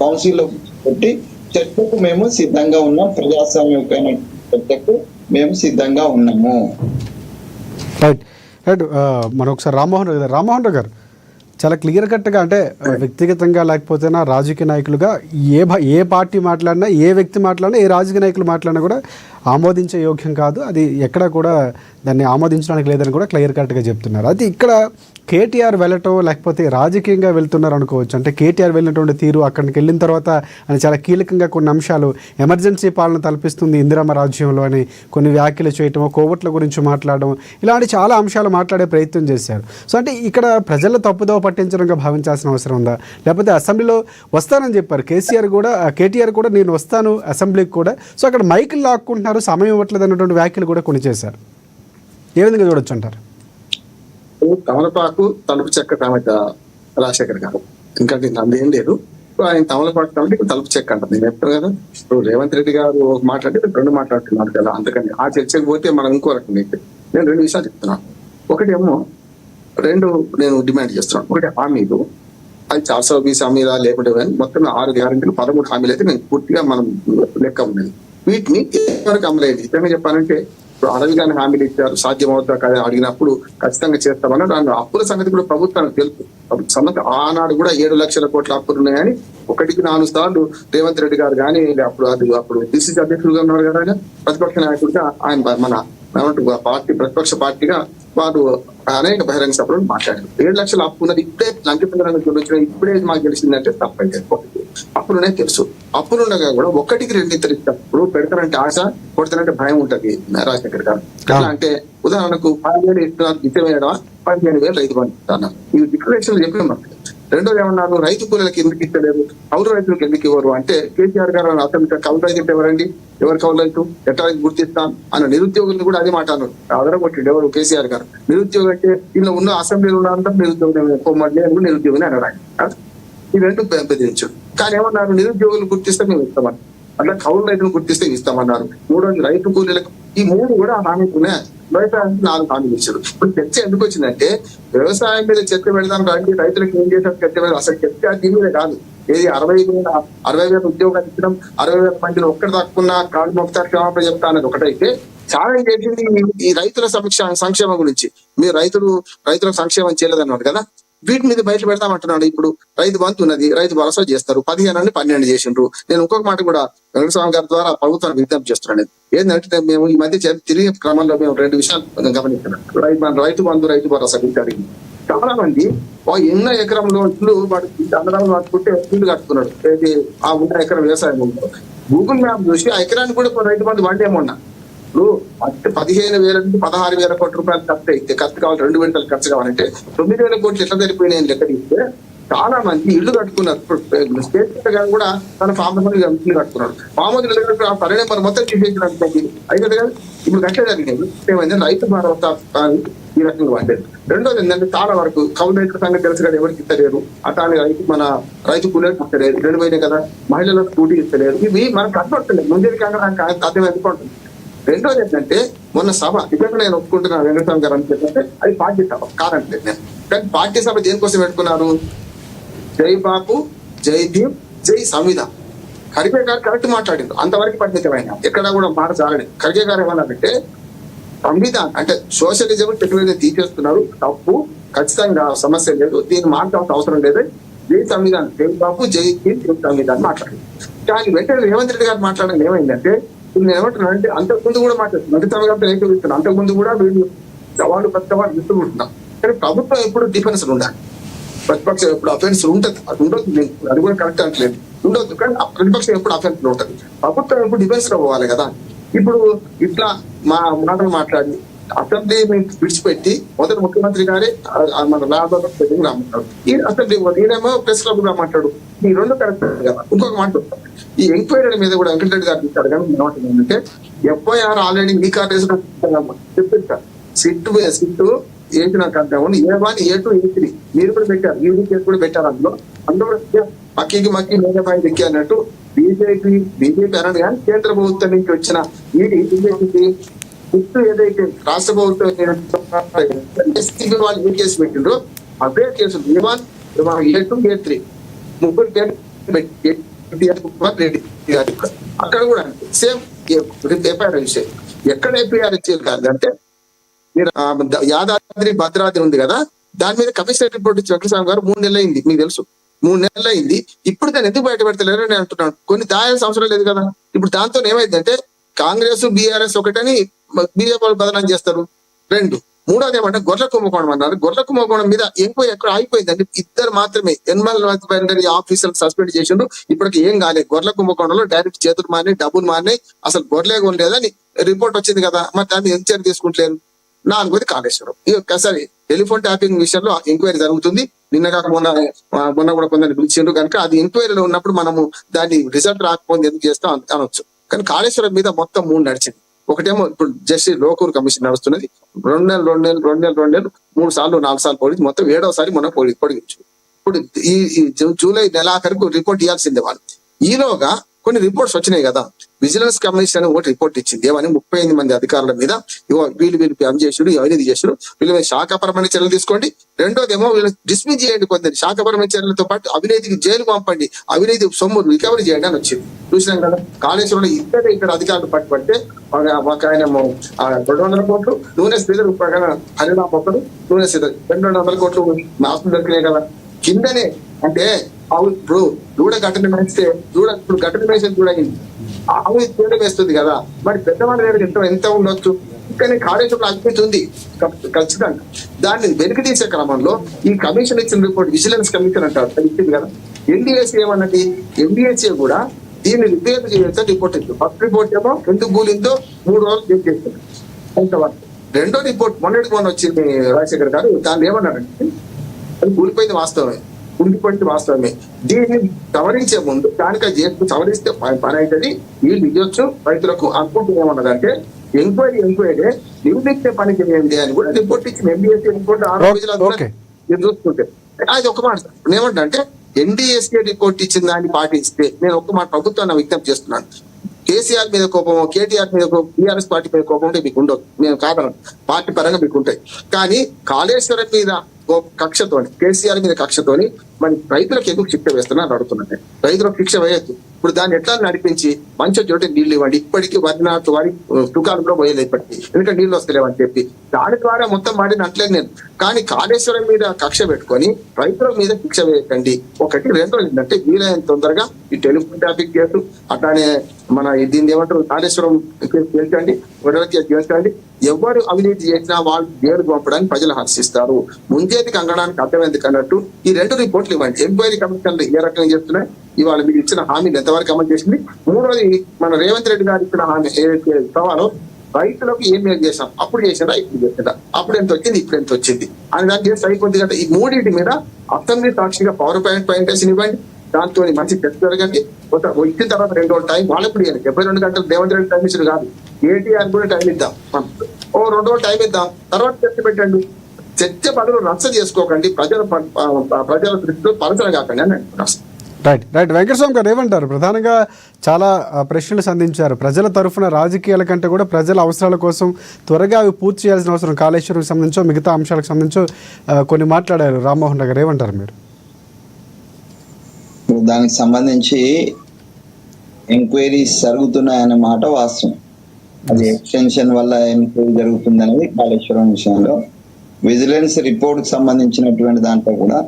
కౌన్సిల్లో కూర్చోబెట్టి చర్చకు మేము సిద్ధంగా ఉన్నాం. ప్రజాస్వామ్యమైన చర్చకు మేము సిద్ధంగా ఉన్నాము. రైట్ రైట్ మనం ఒకసారి రామ్మోహన్ రావు గారు చాలా క్లియర్ కట్గా అంటే వ్యక్తిగతంగా లేకపోతేనా రాజకీయ నాయకులుగా ఏ పార్టీ మాట్లాడినా ఏ వ్యక్తి మాట్లాడినా ఏ రాజకీయ నాయకులు మాట్లాడినా కూడా ఆమోదించే యోగ్యం కాదు, అది ఎక్కడ కూడా దాన్ని ఆమోదించడానికి లేదని కూడా క్లియర్ కట్గా చెప్తున్నారు. అది ఇక్కడ కేటీఆర్ వెళ్ళటం లేకపోతే రాజకీయంగా వెళ్తున్నారు అనుకోవచ్చు. అంటే కేటీఆర్ వెళ్ళినటువంటి తీరు, అక్కడికి వెళ్ళిన తర్వాత అని చాలా కీలకంగా కొన్ని అంశాలు ఎమర్జెన్సీ పాలన తలపిస్తుంది ఇందిరమ్మ రాజ్యంలో అని కొన్ని వ్యాఖ్యలు చేయటం, కోవట్ల గురించి మాట్లాడడం, ఇలాంటి చాలా అంశాలు మాట్లాడే ప్రయత్నం చేశారు. సో అంటే ఇక్కడ ప్రజల తప్పుదోవ పట్టించడంగా భావించాల్సిన అవసరం ఉందా? లేకపోతే అసెంబ్లీలో వస్తానని చెప్పారు కేటీఆర్ కూడా నేను వస్తాను అసెంబ్లీకి కూడా, సో అక్కడ మైకులు లాక్కుంటున్నారు, సమయం ఇవ్వట్లేదు అన్నటువంటి వ్యాఖ్యలు కూడా కొన్ని చేశారు. ఏ విధంగా చూడొచ్చు అంటారు? తమలపాకు తలుపు చెక్క టమాటా రాజశేఖర్ గారు, ఇంకా అందేం లేదు. ఆయన తమలపాకు టమాటా తలుపు చెక్క అంటారు. నేను చెప్తాను కదా, ఇప్పుడు రేవంత్ రెడ్డి గారు ఒక మాట్లాడితే 2 మాట్లాడుతున్నారు కదా, అందుకని ఆ చర్చకు పోతే మనం ఇంకో రకం. నేను 2 విషయాలు చెప్తున్నాను. ఒకటేమో నేను డిమాండ్ చేస్తున్నాను. ఒకటి హామీలు, అది 420 హామీలా లేకుంటే మొత్తం 6 గ్యారెంటీలు 13 హామీలు అయితే నేను పూర్తిగా మనం లెక్క ఉన్నది. వీటిని వరకు అమలైంది. నిజంగా చెప్పాలంటే ఇప్పుడు అడవి కానీ హామీలు ఇచ్చారు, సాధ్యమవుతా కదా అడిగినప్పుడు ఖచ్చితంగా చేస్తామని. దాని అప్పుల సంగతి కూడా ప్రభుత్వానికి తెలుసు. సంగతి ఆనాడు కూడా 7 లక్షల కోట్ల అప్పులు ఉన్నాయని 1కి 4 సార్లు రేవంత్ రెడ్డి గారు కానీ అప్పుడు డిసిసి అధ్యక్షులుగా ఉన్నారు కదా, ప్రతిపక్ష నాయకుడిగా ఆయన మన ప్రతిపక్ష పార్టీగా వారు అనేక బహిరంగ సభలు మాట్లాడారు. 7 లక్షల అప్పు ఉన్నది. ఇప్పుడే లంకెపందరంగా చూడొచ్చు, ఇప్పుడే మాకు తెలిసిందంటే తప్పైతే అప్పులునే తెలుసు. అప్పులుండగా కూడా 1కి 2 ఇద్దరు పెడతానంటే ఆశ, కొడతానంటే భయం ఉంటది రాజశేఖర్ గారు. ఎట్లా అంటే ఉదాహరణకు 10,000 ఇస్తున్నారు, ఇచ్చే వేయడం 15,000 రైతు బంధు ఇస్తున్నారు. ఇవి డిక్లరేషన్లు చెప్పినాం. రెండోది ఏమన్నారు, రైతు కూలీలకు ఎందుకు ఇస్తలేరు, కౌలు రైతులకు ఎందుకు ఇవ్వరు అంటే కేసీఆర్ గారు అతను కౌలు రైతు ఎవరండి, ఎవరు కౌలు రైతు ఎట్లా గుర్తిస్తాం అన్న నిరుద్యోగులను కూడా అదే మాట అన్నారు. అదరగొట్టిండు ఎవరు కేసీఆర్ గారు. నిరుద్యోగం అంటే ఇలా ఉన్న అసెంబ్లీలో ఉన్న అంతా నిరుద్యోగం నిరుద్యోగం అని అన్నారు. ఈ 2 బెదిరించారు. కానీ ఏమన్నారు, నిరుద్యోగులు గుర్తిస్తే మేము ఇస్తామన్నారు. అట్లా కౌలు రైతులను గుర్తిస్తే ఇస్తామన్నారు. 3 రైతు కూలీలకు ఈ 3 కూడా హామీలునే. వ్యవసాయానికి 4 హామీలు ఇచ్చారు. ఇప్పుడు చర్చ ఎందుకు వచ్చిందంటే వ్యవసాయం మీద చర్చ పెడదాం రండి, రైతులకు ఏం చేశారు చర్చ మీద. అసలు చర్చ దీని మీద కాదు. ఏది 60,000 ఉద్యోగాలు ఇచ్చడం, 60,000 మందిని ఒక్కటి తక్కువ కాళ్ళు మొక్తారు క్షమాపణ చెప్తా అనేది ఒకటైతే, చాలా చేసింది ఈ రైతుల సంక్షేమం గురించి. మీరు రైతుల సంక్షేమం చేయలేదన్నారు కదా, వీటి మీద బయట పెడతామంటున్నాడు. ఇప్పుడు రైతు బంధు ఉన్నది, రైతు భరోసా చేస్తారు, 15 12 చేసిండ్రు. నేను ఇంకొక మాట కూడా వెంకటస్వామి గారి ద్వారా ప్రభుత్వానికి విజ్ఞప్తి చేస్తున్నాను. ఏంటంటే మేము ఈ మధ్య తిరిగే క్రమంలో మేము 2 విషయాలు గమనిస్తున్నాం. రైతు బంధు, రైతు భరోసా గురించి చాలా మంది ఎన్నో ఎకరంలో ఇల్లు వాడు అందరం కట్టుకుంటే ఇల్లు కట్టుకున్నాడు. ఆ ఉన్న ఎకరం వ్యవసాయం ఉందో గూగుల్ మ్యాప్ చూసి ఆ ఎకరానికి కూడా రైతు బంధు వండేమన్నా. ఇప్పుడు 15,000 నుంచి 16,000 కోట్ల రూపాయలు ఖర్చు అయితే ఖర్చు కావాలి, 2 విడతలు ఖర్చు కావాలంటే 9,000 కోట్లు ఎట్లా సరిపోయినాయని లెక్క తీస్తే చాలా మంది ఇల్లు కట్టుకున్నారు. స్టేట్ కూడా తన ఫామ్ ఇల్లు కట్టుకున్నాడు. మామూలు ఇల్లు కట్టుకున్న సరైన మరి మొత్తం చేసేసినట్టు అయితే కదా ఇప్పుడు కట్టే జరిగినాయి. ఏమైంది, రైతు భరోసా ఈ రకంగా వండేది. రెండోది ఏంటంటే చాలా వరకు కౌలు రైతుల సంగతి తెలుసు కదా, ఎవరికి ఇస్తలేరు. అట్లానే రైతు కూలీలకు ఇస్తలేరు. 2 పోయినాయి కదా, మహిళలకు స్కూటీ ఇస్తలేరు. ఇవి మనకు కనపడుతున్నాయి. ముందు అర్థం ఎందుకుంటుంది. రెండోది ఏంటంటే మొన్న సభ నిజంగా నేను ఒప్పుకుంటున్నాను వెంకటస్వామి గారు అని చెప్పంటే అది పార్టీ సభ కాదంటే నేను. కానీ పార్టీ సభ దేనికోసం పెట్టుకున్నారు, జై బాపు, జై భీమ్, జై సంవిధాన్. ఖర్గే గారు కరెక్ట్ మాట్లాడిండు, అంతవరకు పరిమితమైన ఎక్కడ కూడా మాట చాలండి. ఖర్గే గారు ఏమన్నారంటే సంవిధాన్ అంటే సోషలిజం టెక్నాలజీ తీసేస్తున్నారు, తప్పు, ఖచ్చితంగా సమస్య లేదు, దీన్ని మార్చాల్సిన అవసరం లేదు, జై సంవిధాన్, జై బాపు, జై భీమ్, జై సంవిధాన్ మాట్లాడింది. కానీ వెంటనే రేవంత్ రెడ్డి గారు మాట్లాడడం ఏమైందంటే, నేను ఏమంటున్నాను అంటే అంతకుముందు కూడా మాట్లాడుతున్నాను, మంత్రిత్వ ఏకీకరిస్తున్నాను, అంతకుముందు కూడా వీళ్ళు సవాళ్ళు ప్రతివాళ్ళు విస్తుకుంటున్నాం. కానీ ప్రభుత్వం ఎప్పుడు డిఫెన్స్ ఉండాలి, ప్రతిపక్షం ఎప్పుడు అఫెన్స్ ఉంటుంది, అది ఉండదు, అది కూడా కరెక్ట్ అంటలేదు, ఉండొద్దు. కానీ ప్రతిపక్షం ఎప్పుడు అఫెన్స్ లో ఉంటుంది, ప్రభుత్వం ఎప్పుడు డిఫెన్స్ లో పోవాలి కదా. ఇప్పుడు ఇట్లా మాటలు మాట్లాడి అసెంబ్లీ విడిచిపెట్టి మొదటి ముఖ్యమంత్రి గారే మన రాజధాని మాట్లాడు, ఈ అసెంబ్లీ ఈయనేమో ప్రెస్ క్లబ్ గా మాట్లాడు, ఈ 2 కరెక్ట్ కదా. ఇంకొక మాట, ఈ ఎంక్వైరీ మీద కూడా వెంకటరెడ్డి గారు ఇచ్చారు. కానీ ఏంటంటే ఎఫ్ఐఆర్ ఆల్రెడీ మీ కార్డు చెప్పిస్తారు, సిట్ వేసిన కంటే A1, A2, A3 మీరు కూడా పెట్టారు, ఈ కేసు కూడా పెట్టారు. అందులో పక్కకి మక్కి మీద పైన ఎక్కి అన్నట్టు బీజేపీ అన్నాడు కానీ కేంద్ర ప్రభుత్వం నుంచి వచ్చిన ఈడీ బీజేపీకి గుర్తు ఏదైతే రాష్ట్ర ప్రభుత్వం వాళ్ళు ఏ కేసు పెట్టిండ్రో అవే కేసులు A1, A2, A3 ముగ్గురు రెడ్డి అక్కడ కూడా సేమ్ ఎఫ్ఐఆర్ విషయం. ఎక్కడ ఎఫ్ఐఆర్ ఇచ్చేది కాదంటే మీరు యాదాద్రి భద్రాద్రి ఉంది కదా, దాని మీద కమిషనర్ రిపోర్ట్ ఇచ్చి వెంకటస్వామి గారు 3 నెలలు అయింది, మీకు తెలుసు 3 నెలలు అయింది. ఇప్పుడు దాన్ని ఎందుకు బయట పెడతలేరు నేను అంటున్నాను. కొన్ని దాయాల్సిన అవసరం లేదు కదా. ఇప్పుడు దాంతో ఏమైందంటే కాంగ్రెస్ బీఆర్ఎస్ ఒకటని బీజేపీ వాళ్ళు బదనాలు చేస్తారు. 2 మూడోది ఏమంటే గొర్రెల కుంభకోణం అన్నారు. గొర్రెల కుంభకోణం మీద ఎంక్వైరీ ఎక్కడ ఆగిపోయిందండి. 2 మాత్రమే ఎన్మల్ ఆఫీసర్ సస్పెండ్ చేసిండు. ఇప్పటికి ఏం కాలేదు. గొర్రెల కుంభకోణంలో డైరెక్ట్ చేతులు మారినాయి, డబ్బులు మారినాయి, అసలు గొర్రెలే కొనలేదని రిపోర్ట్ వచ్చింది కదా. మరి దాన్ని ఎంత చర్య తీసుకుంటలేరు. 4వది కాళేశ్వరం. ఒకసారి టెలిఫోన్ ట్యాపింగ్ విషయంలో ఎంక్వైరీ జరుగుతుంది. నిన్న కాక మొన్న కూడా కొందరిని పిలిచిండ్రు కనుక అది ఎంక్వైరీలో ఉన్నప్పుడు మనము దాన్ని రిజల్ట్ రాకపోతే ఎందుకు చేస్తాం అనొచ్చు. కానీ కాళేశ్వరం మీద మొత్తం 3 నడిచింది. ఒకటేమో ఇప్పుడు జస్టిస్ లోకూర్ కమిషన్ నడుస్తున్నది. 2 నెలలు 3 సార్లు 4 సార్లు పోయింది. మొత్తం 7వసారి మొన్న పొడిగించు. ఇప్పుడు ఈ జూలై నెలాఖరుకు రిపోర్ట్ ఇవ్వాల్సిందే వాళ్ళు. ఈలోగా కొన్ని రిపోర్ట్స్ వచ్చినాయి కదా. విజిలెన్స్ కమిషన్ ఒకటి రిపోర్ట్ ఇచ్చింది. ఏమని 38 మంది అధికారుల మీద వీళ్ళు పని చేసుడు, అవినీతి చేసుడు, వీళ్ళ మీద శాఖపరమైన చర్యలు తీసుకోండి. రెండోదేమో వీళ్ళు డిస్మిస్ చేయండి. కొందరు శాఖపరమైన చర్యలతో పాటు అవినీతికి జైలు పంపండి, అవినీతి సొమ్ము రికవరీ చేయండి అని వచ్చింది. చూసినాం కదా కాళేశ్వరంలో ఇక్కడ అధికారులు పట్టుబడితే ఒక ఆయన 200 కోట్లు నూనె శ్రీధర్ హరిరామ్ ఒకరు నూనె శ్రీధర్ 200 కోట్లు ఆస్తులు దొరికినాయి కదా కిందనే. అంటే ఇప్పుడు దూడ గట్టని మేస్తే ఇప్పుడు గట్టని మేసేది కూడా అయింది. ఆవు దూడ వేస్తుంది కదా, మరి పెద్దవాళ్ళ దగ్గర ఎంత ఉండొచ్చు. కానీ కాళేశ్వరంలో అవినీతి ఉంది ఖచ్చితంగా. దాన్ని వెలికి తీసే క్రమంలో ఈ కమిషన్ ఇచ్చిన రిపోర్ట్ విజిలెన్స్ కమిషన్ అంటారు, అది ఇచ్చింది కదా. ఎన్డీఎస్సీ ఏమన్నది, ఎన్డీఎస్సీ కూడా దీన్ని రిపేర్ చేయొచ్చా రిపోర్ట్ ఇచ్చింది. ఫస్ట్ రిపోర్ట్ ఏమో ఎందుకు కూలిందో 3 రోజులు చెక్ చేస్తుంది కొంతవరకు. 2వ రిపోర్ట్ మొన్న వచ్చింది రాజశేఖర్ గారు, దాన్ని ఏమన్నారంటే అది కూలిపోయింది వాస్తవమే, ఉండిపోయింది వాస్తవమే. దీన్ని సవరించే ముందు దానికి సవరిస్తే పని అవుతుంది, వీళ్ళు ఇవ్వచ్చు రైతులకు అనుకుంటూ ఏమన్నదంటే ఎంక్వైరీ నిర్మించే పని చేయండి అని కూడా రిపోర్ట్ ఇచ్చింది. ఎంబీఎస్సీ రిపోర్ట్ 6 రోజులు మీరు చూసుకుంటే అది ఒక మాట. ఏమంటే ఎన్డీఎస్ఏ రిపోర్ట్ ఇచ్చిన దాన్ని పాటిస్తే నేను ఒక్క మాట ప్రభుత్వాన్ని విజ్ఞప్తి చేస్తున్నాను. కేసీఆర్ మీద కోపం, కేటీఆర్ మీద కోపం, టీఆర్ఎస్ పార్టీ మీద కోపం ఉంటే మీకు ఉండదు, నేను కాదను, పార్టీ పరంగా మీకు ఉంటాయి. కానీ కాళేశ్వరం మీద కక్షతోని, కేసీఆర్ మీద కక్షతోని మరి రైతులకు ఎందుకు శిక్ష వేస్తున్నారు అడుగుతున్నట్టే. రైతులకు శిక్ష వేయద్దు. ఇప్పుడు దాన్ని ఎట్లా నడిపించి మంచి చోట నీళ్లు ఇవ్వండి. ఇప్పటికీ వరినాటు వారి దుకాణంలో పోయేది ఇప్పటికీ, ఎందుకంటే నీళ్ళు వస్తలేవని చెప్పి దాని ద్వారా మొత్తం మాడినట్లేదు నేను. కానీ కాళేశ్వరం మీద కక్ష పెట్టుకొని రైతుల మీద శిక్ష వేయకండి. 1, 2 ఏంటంటే వీలైనంత తొందరగా ఈ టెలిఫోన్ ట్రాఫిక్ కేసు, అట్లానే మన దీన్ని ఏమంటారు కాళేశ్వరం కేసు చేర్చండి, గొడవ కేసు చేర్చండి. ఎవరు అవినీతి చేసినా వాళ్ళు జైలుకు పంపడానికి ప్రజలు హర్షిస్తారు. ముందేది కంగడానికి అర్థం ఎందుకు అన్నట్టు ఈ 2 రిపోర్ట్లు ఇవ్వండి. ఎంక్వైరీ కమిషన్లు ఏ రకంగా చేస్తున్నాయి, ఇవాళ మీరు ఇచ్చిన హామీలు ఎంతవరకు అమలు చేసింది. 3వది మన రేవంత్ రెడ్డి గారు ఇచ్చిన హామీ ఏదైతే సవాలో రైతులకు ఏం మేలు చేశాం, అప్పుడు చేసినా ఇప్పుడు చేసినా, అప్పుడు ఎంత వచ్చింది ఇప్పుడు ఎంత వచ్చింది అని దాన్ని చేస్తే అయిపోతుంది కదా. ఈ 3 మీద అసెంబ్లీ సాక్షిగా పవర్ పాయింటేషన్ ఇవ్వండి. దాంతో మంచి చర్చ జరగండి. వచ్చిన తర్వాత 2 రోజులు టైం వాళ్ళకి కూడా ఇవ్వండి. 72 గంటలు రేవంత్ రెడ్డి టైం ఇచ్చిన కాదు, కేటీఆర్ కూడా టైం ఇద్దాం, 2 రోజులు టైం ఇద్దాం, తర్వాత చర్చ పెట్టండి. చర్చ బదులు రచ్చ చేసుకోకండి, ప్రజల దృష్టిలో పరచన కాకండి అని అంటున్నాను. రైట్ వెంకటస్వామి గారు ఏమంటారు? ప్రధానంగా చాలా ప్రశ్నలు సంధించారు. ప్రజల తరఫున రాజకీయాల కంటే కూడా ప్రజల అవసరాల కోసం త్వరగా అవి పూర్తి చేయాల్సిన అవసరం, కాళేశ్వరంకి సంబంధించో మిగతా అంశాలకు సంబంధించో కొన్ని మాట్లాడారు రామ్మోహన్ గారు, ఏమంటారు మీరు? దానికి సంబంధించి ఎంక్వైరీస్ జరుగుతున్నాయన్న మాట వాస్తవం. అది ఎక్స్టెన్షన్ వల్ల ఎంక్వైరీ జరుగుతుంది అనేది కాళేశ్వరం విషయంలో. విజిలెన్స్ రిపోర్ట్ కి సంబంధించినటువంటి దాంట్లో కూడా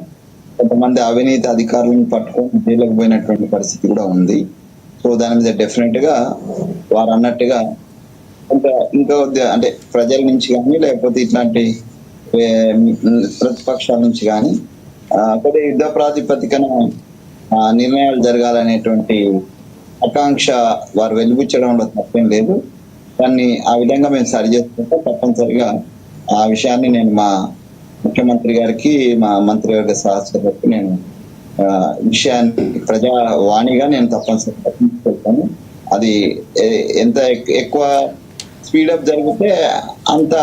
కొంతమంది అవినీతి అధికారులను పట్టుకొని జైలుకు పోయినటువంటి పరిస్థితి కూడా ఉంది. సో దాని మీద డెఫినెట్ గా వారు అన్నట్టుగా ఇంకా అంటే ప్రజల నుంచి కానీ లేకపోతే ఇట్లాంటి ప్రతిపక్షాల నుంచి కానీ కొద్దిగా యుద్ధ ప్రాతిపదికన నిర్ణయాలు జరగాలనేటువంటి ఆకాంక్ష వారు వెలిబుచ్చడంలో తప్పేం లేదు. దాన్ని ఆ విధంగా మేము సరి చేసుకుంటే తప్పనిసరిగా ఆ విషయాన్ని నేను మా ముఖ్యమంత్రి గారికి, మా మంత్రివర్గ సహచరులకు నేను విషయాన్ని ప్రజావాణిగా నేను తప్పనిసరిగా తీసుకెళ్తాను. అది ఎంత ఎక్కువ స్పీడప్ జరిగితే అంత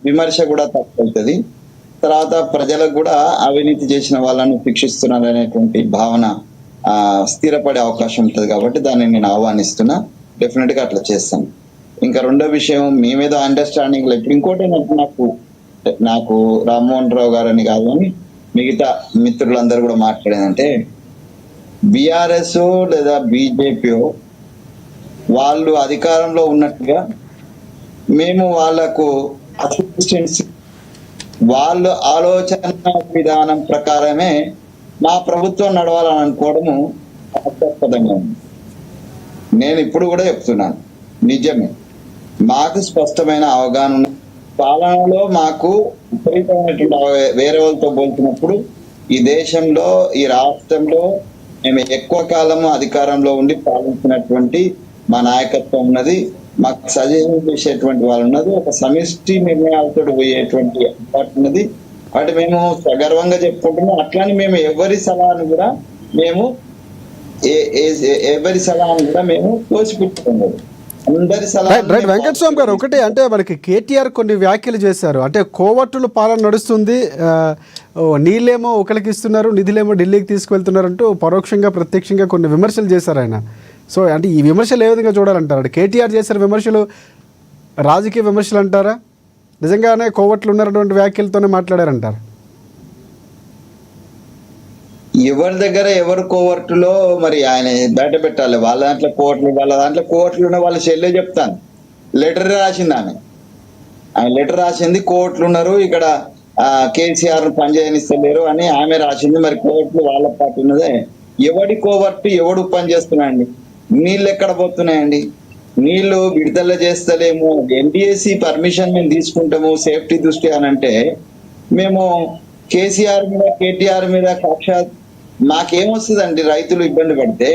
విమర్శ కూడా తక్కువవుతుంది. తర్వాత ప్రజలకు కూడా అవినీతి చేసిన వాళ్ళను శిక్షిస్తున్నారు అనేటువంటి భావన స్థిరపడే అవకాశం ఉంటుంది కాబట్టి దాన్ని నేను ఆహ్వానిస్తున్నా. డెఫినెట్ గా అట్లా చేస్తాను. ఇంకా రెండో విషయం, మీ మీద అండర్స్టాండింగ్ లో ఇప్పుడు ఇంకోటి నాకు రామ్మోహన్ రావు గారని కాదు కానీ మిగతా మిత్రులందరూ కూడా మాట్లాడేదంటే, బీఆర్ఎస్ లేదా బీజేపీ వాళ్ళు అధికారంలో ఉన్నట్టుగా మేము వాళ్లకు అసిస్టెన్స్, వాళ్ళ ఆలోచన విధానం ప్రకారమే మా ప్రభుత్వం నడవాలని అనుకోవడము అర్థపదంగా ఉంది. నేను ఇప్పుడు కూడా చెప్తున్నాను, నిజమే, మాకు స్పష్టమైన అవగాహన ఉన్న పాలనలో మాకు విపరీతమైనటువంటి వేరే వాళ్ళతో పోల్చినప్పుడు ఈ దేశంలో ఈ రాష్ట్రంలో మేము ఎక్కువ కాలము అధికారంలో ఉండి పాలించినటువంటి మా నాయకత్వం ఉన్నది, మాకు సజెషన్ చేసేటువంటి వాళ్ళు ఉన్నది, ఒక సమిష్టి నిర్ణయాలతో పోయేటువంటి ఏర్పాటు ఉన్నది. వాటి మేము సగర్వంగా చెప్పుకుంటున్నాం. అట్లానే మేము ఎవరి సలహాను కూడా మేము తోసిపుచ్చుకున్నాం. అందరి సలహా. రైట్ వెంకటస్వామి గారు, ఒకటి అంటే మనకి కేటీఆర్ కొన్ని వ్యాఖ్యలు చేశారు. అంటే కోవర్టుల పాలన నడుస్తుంది, నీళ్ళేమో ఒకరికి ఇస్తున్నారు, నిధులేమో ఢిల్లీకి తీసుకువెళ్తున్నారు అంటూ పరోక్షంగా ప్రత్యక్షంగా కొన్ని విమర్శలు చేశారు ఆయన. సో అంటే ఈ విమర్శలు ఏ విధంగా చూడాలంటారు? అంటే కేటీఆర్ చేసిన విమర్శలు రాజకీయ విమర్శలు అంటారా, నిజంగానే కోవట్లు ఉన్నటువంటి వ్యాఖ్యలతోనే మాట్లాడారంటారు? ఎవరి దగ్గర ఎవరు కోవర్టులో మరి ఆయన బయట పెట్టాలి. వాళ్ళ దాంట్లో కోవర్టులు, వాళ్ళ దాంట్లో కోవర్టులు ఉన్న వాళ్ళ చెల్లె చెప్తాను. లెటర్ రాసింది ఆమె, ఆయన లెటర్ రాసింది కోవర్టులు ఉన్నారు ఇక్కడ కేసీఆర్ పనిచేయనిస్తలేరు అని ఆమె రాసింది. మరి కోవర్టులు వాళ్ళ పాటు ఉన్నదే. ఎవడి కోవర్టు ఎవడు పని చేస్తున్నాయండి? నీళ్ళు ఎక్కడ పోతున్నాయండి? నీళ్లు విడుదల చేస్తలేము, ఎన్డీఏసీ పర్మిషన్ మేము తీసుకుంటాము సేఫ్టీ దృష్టి అని అంటే, మేము కేసీఆర్ మీద కేటీఆర్ మీద కక్ష మాకేమొస్తుందండి? రైతులు ఇబ్బంది పడితే.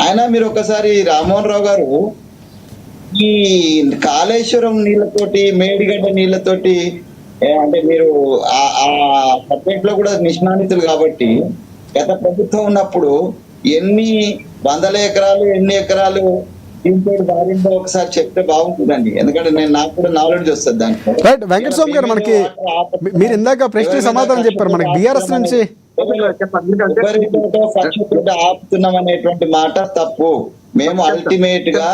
అయినా మీరు ఒకసారి రామ్మోహన్ రావు గారు ఈ కాళేశ్వరం నీళ్లతోటి, మేడిగడ్డ నీళ్లతోటి, అంటే మీరు ఆ సబ్జెక్ట్ లో కూడా నిష్ణానితులు కాబట్టి, గత ప్రభుత్వం ఉన్నప్పుడు ఎన్ని వందల ఎకరాలు ఎన్ని ఎకరాలు దీంతో దారిందో ఒకసారి చెప్తే బాగుంటుందండి. ఎందుకంటే నాకు కూడా నాలెడ్జ్ వస్తుంది దాంట్లో. రైట్ వెంకటస్వామి గారు, మనకి మీరు ఇందాక ప్రశ్న సమాధానం చెప్పారు. మనకి బీఆర్ఎస్ నుంచి ఆపుతున్నాం అనేటువంటి మాట తప్పు. మేము అల్టిమేట్ గా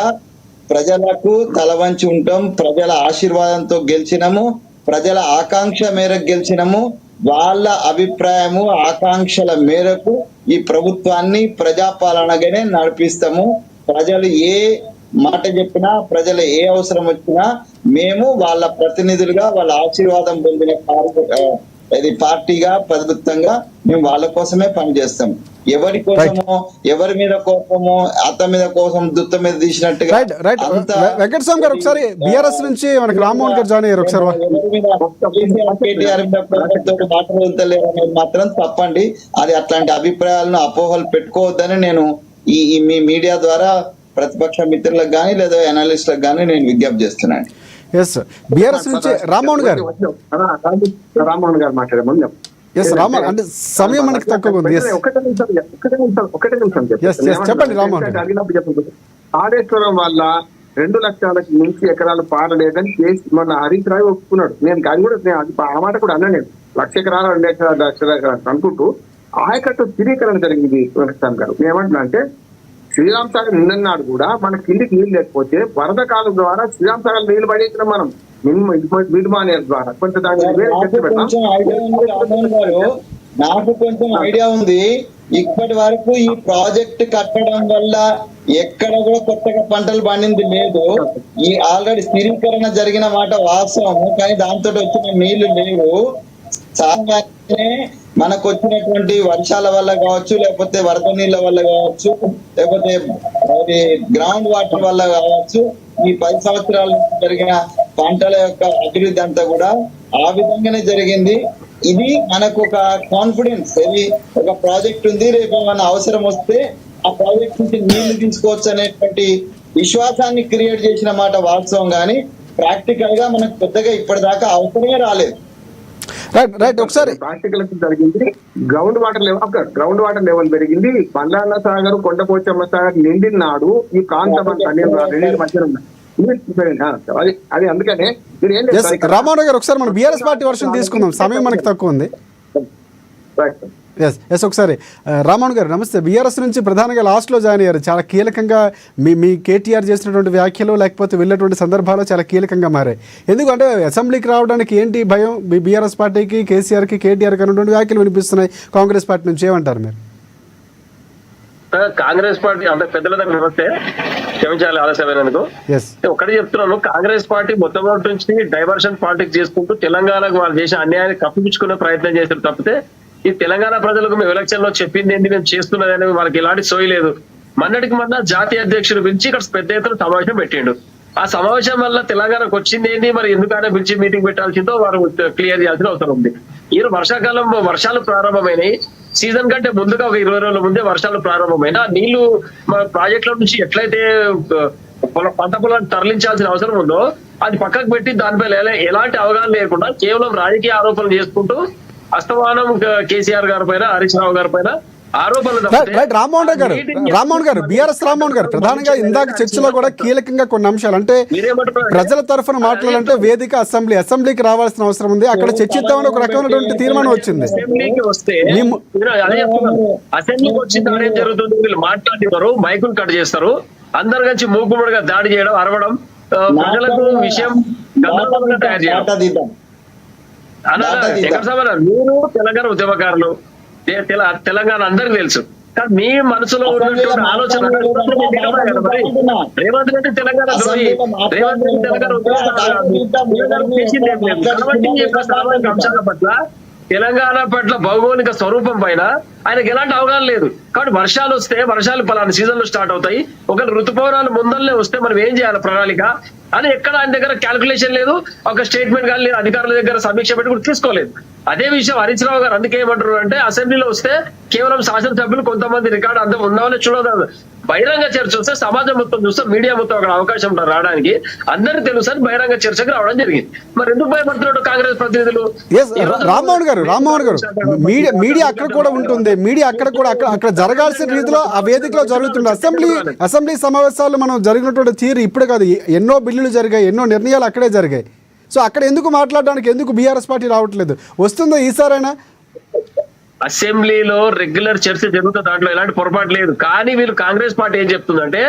ప్రజలకు తల వంచి ఉంటాం. ప్రజల ఆశీర్వాదంతో గెలిచినాము, ప్రజల ఆకాంక్ష మేరకు గెలిచినాము. వాళ్ళ అభిప్రాయము ఆకాంక్షల మేరకు ఈ ప్రభుత్వాన్ని ప్రజాపాలనగానే నడిపిస్తాము. ప్రజలు ఏ మాట చెప్పినా, ప్రజలు ఏ అవసరం వచ్చినా మేము వాళ్ళ ప్రతినిధులుగా, వాళ్ళ ఆశీర్వాదం పొందిన పార్టీగా, ప్రభుత్వంగా మేము వాళ్ళ కోసమే పనిచేస్తాం. ఎవరి కోసమో, ఎవరి మీద కోసమో, అత్త మీద కోసం దుత్త మీద తీసినట్టుగా. వెంకటస్వామి గారు, ఒకసారి బీఆర్ఎస్ నుంచి మనకి రామ్మోహన్ గారు జాయిన్ అయ్యారు. ఒకసారి మాట్లాడలేరు అనేది మాత్రం తప్పండి. అది అట్లాంటి అభిప్రాయాలను, అపోహలు పెట్టుకోవద్దని నేను ఈ మీ మీడియా ద్వారా ప్రతిపక్ష మిత్రులకు కానీ లేదా అనలిస్టులకు కానీ నేను విజ్ఞప్తి చేస్తున్నాను. ఎస్, బీఆర్ఎస్ నుంచి రామ్మోహన్ గారు. రామ్మోహన్ గారు మాట్లాడమని ఎస్ రామ్మోహన్, అంటే సమయం మనకి తక్కువ ఉంది. ఒకటే నిమిషం చెప్పండి రామ్మోహన్. కాళేశ్వరం వల్ల 2 లక్షలకు మించి ఎకరాలు పారలేదని మొన్న హరీష్ రావు ఒప్పుకున్నాడు. నేను అది కూడా ఆ మాట కూడా అన్నా. నేను 1,00,000 ఎకరాలు 2 ఎకరాలు అనుకుంటూ ఆయకట్టు స్థిరీకరణ జరిగింది. వెంకటస్వామి గారు ఏమంటున్నా అంటే, శ్రీరామ్ సాగర్ నిన్నన్నాడు కూడా మన కిందికి నీళ్ళు లేకపోతే వరద కాలం ద్వారా శ్రీరామ్ సాగర్ నీళ్లు పడేసిన మనం మిడ్మానేర్ ద్వారా కొంత నాకు కొంచెం ఐడియా ఉంది. ఇప్పటి వరకు ఈ ప్రాజెక్ట్ కట్టడం వల్ల ఎక్కడ కూడా కొత్తగా పంటలు పండింది లేదు. ఈ ఆల్రెడీ స్థిరీకరణ జరిగిన మాట వాస్తవము, కానీ దాంతో వచ్చిన నీళ్లు లేవు. సాధారణంగానే మనకు వచ్చినటువంటి వర్షాల వల్ల కావచ్చు, లేకపోతే వరద నీళ్ళ వల్ల కావచ్చు, లేకపోతే గ్రౌండ్ వాటర్ వల్ల కావచ్చు, ఈ 10 సంవత్సరాల జరిగిన పంటల యొక్క అభివృద్ధి అంతా కూడా ఆ విధంగానే జరిగింది. ఇది మనకు ఒక కాన్ఫిడెన్స్, ఇది ఒక ప్రాజెక్ట్ ఉంది, రేపు మన అవసరం వస్తే ఆ ప్రాజెక్ట్ నుంచి నీళ్లు తీసుకోవచ్చు అనేటువంటి విశ్వాసాన్ని క్రియేట్ చేసిన మాట వాస్తవం. కానీ ప్రాక్టికల్ గా మనకు పెద్దగా ఇప్పటిదాకా అవసరమే రాలేదు. ఒకసారి ప్రాక్టికల్ జరిగింది. గ్రౌండ్ వాటర్ లెవెల్ పెరిగింది. బండాల సాగర్, కొండపోచమ్మ సాగర్ నిండినాడు ఈ ప్రాంతం అది. అందుకనే రామ్మోహన్ గారు, ఒకసారి మనం బీఆర్ఎస్ పార్టీ వర్షన్ తీసుకుందాం, సమయం మనకి తక్కువ ఉంది. ఎస్ ఒకసారి రామోహన్ గారు నమస్తే. బీఆర్ఎస్ నుంచి ప్రధానంగా లాస్ట్లో జాయిన్ అయ్యారు. చాలా కీలకంగా మీ కేటీఆర్ చేసినటువంటి వ్యాఖ్యలు లేకపోతే వెళ్ళినటువంటి సందర్భాలు చాలా కీలకంగా మారాయి. ఎందుకంటే అసెంబ్లీకి రావడానికి ఏంటి భయం? బీఆర్ఎస్ పార్టీకి, కేసీఆర్కి, కేటీఆర్కి అనేటువంటి వ్యాఖ్యలు వినిపిస్తున్నాయి కాంగ్రెస్ పార్టీ నుంచి. ఏమంటారు మీరు? కాంగ్రెస్ పార్టీ అంటే పెద్దల దగ్గర వస్తే క్షమించాలి ఆలస్యమైనందుకు. ఒకటి చెప్తున్నాను, కాంగ్రెస్ పార్టీ మొట్టమొదటి నుంచి డైవర్షన్ పాలిటిక్స్ చేసుకుంటూ తెలంగాణకు వాళ్ళు చేసిన అన్యాయాన్ని కప్పిపుచ్చుకునే ప్రయత్నం చేశారు తప్పితే ఈ తెలంగాణ ప్రజలకు మేము ఎలక్షన్ లో చెప్పింది ఏంటి, మేము చేస్తున్నది అనేది వాళ్ళకి ఎలాంటి సోయి లేదు. మొన్నటికి మొన్న జాతీయ అధ్యక్షుడు పిలిచి ఇక్కడ పెద్ద ఎత్తున సమావేశం పెట్టిండు. ఆ సమావేశం వల్ల తెలంగాణకు వచ్చింది ఏంటి, మరి ఎందుకైనా పిలిచి మీటింగ్ పెట్టాల్సిందో వారు క్లియర్ చేయాల్సిన అవసరం ఉంది. ఈ వర్షాకాలం వర్షాలు ప్రారంభమైనాయి. సీజన్ కంటే ముందుగా ఒక 20 రోజుల ముందే వర్షాలు ప్రారంభమైన నీళ్లు ప్రాజెక్టుల నుంచి ఎట్లయితే పంట పొలాన్ని తరలించాల్సిన అవసరం ఉందో అది పక్కకు పెట్టి దానిపై ఎలాంటి అవగాహన లేకుండా కేవలం రాజకీయ ఆరోపణలు చేసుకుంటూ అస్తమానం కేసీఆర్ గారి పైన, హరీష్ రావు గారి పైన రామ్మోహన్ గారు బీఆర్ఎస్ రామ్మోహన్ గారు ప్రధానంగా ఇందాక చర్చలో కూడా కీలకంగా కొన్ని అంశాలు అంటే ప్రజల తరఫున మాట్లాడాలంటే వేదిక అసెంబ్లీకి రావాల్సిన అవసరం ఉంది. అక్కడ చర్చిద్దామని ఒక రకమైనటువంటి తీర్మానం వచ్చింది. అసెంబ్లీకి వచ్చిన ఏం జరుగుతుంది, వీళ్ళు మాట్లాడినారు, మైకులు కట్ చేస్తారు, అందరు కలిసి మూకుముడిగా దాడి చేయడం, అరవడం, ప్రజలకు విషయం గందరగోళంగా తయారు చేయడం. మీరు తెలంగాణ ఉద్యమకారులు, తెలంగాణ అందరికి తెలుసు. కానీ మీ మనసులో ఉన్నటువంటి ఆలోచన రేవంత్ రెడ్డి తెలంగాణ ద్రోహి, రేవంత్ రెడ్డి తెలంగాణ కాబట్టి ఈ యొక్క సామాజిక అంశాల పట్ల, తెలంగాణ పట్ల భౌగోళిక స్వరూపం పైన ఆయనకు ఎలాంటి అవగాహన లేదు. కాబట్టి వర్షాలు వస్తే వర్షాలు పలానా సీజన్ లో స్టార్ట్ అవుతాయి, ఒకవేళ ఋతుపవనాలు ముందల్లే వస్తే మనం ఏం చేయాలి ప్రణాళిక అని ఎక్కడ ఆయన దగ్గర క్యాల్కులేషన్ లేదు, ఒక స్టేట్మెంట్ కానీ లేదు, అధికారుల దగ్గర సమీక్ష పెట్టి కూడా తీసుకోలేదు. అదే విషయం హరీష్ రావు గారు అందుకే ఏమంటారు అంటే అసెంబ్లీలో వస్తే కేవలం శాసనసభ్యులు కొంతమంది రికార్డు అంతా ఉందామని చూడదు, బహిరంగ చర్చ వస్తే సమాజం మొత్తం చూస్తే మీడియా మొత్తం అక్కడ అవకాశం రావడానికి అందరికి తెలుసు అని బహిరంగ చర్చకు రావడం జరిగింది. మరి ఎందుకు భయపడుతున్నాడు కాంగ్రెస్ ప్రతినిధులు? రామ్మోహన్ గారు మీడియా అక్కడ కూడా ఉంటుంది, మీడియా అక్కడ జరగాల్సిన రీతిలో ఆ వేదికలో జరుగుతుంది. అసెంబ్లీ సమావేశాలు మనం జరిగినటువంటి తీరు ఇప్పుడు కాదు, ఎన్నో బిల్లులు జరిగాయి, ఎన్నో నిర్ణయాలు అక్కడే జరిగాయి. సో అక్కడ ఎందుకు మాట్లాడడానికి ఎందుకు బీఆర్ఎస్ పార్టీ రావట్లేదు? వస్తుందో ఈసారైనా? అసెంబ్లీలో రెగ్యులర్ చర్చ జరుగుతుంది, దాంట్లో ఎలాంటి పొరపాటు లేదు. కానీ వీళ్ళు కాంగ్రెస్ పార్టీ ఏం చెప్తుందంటే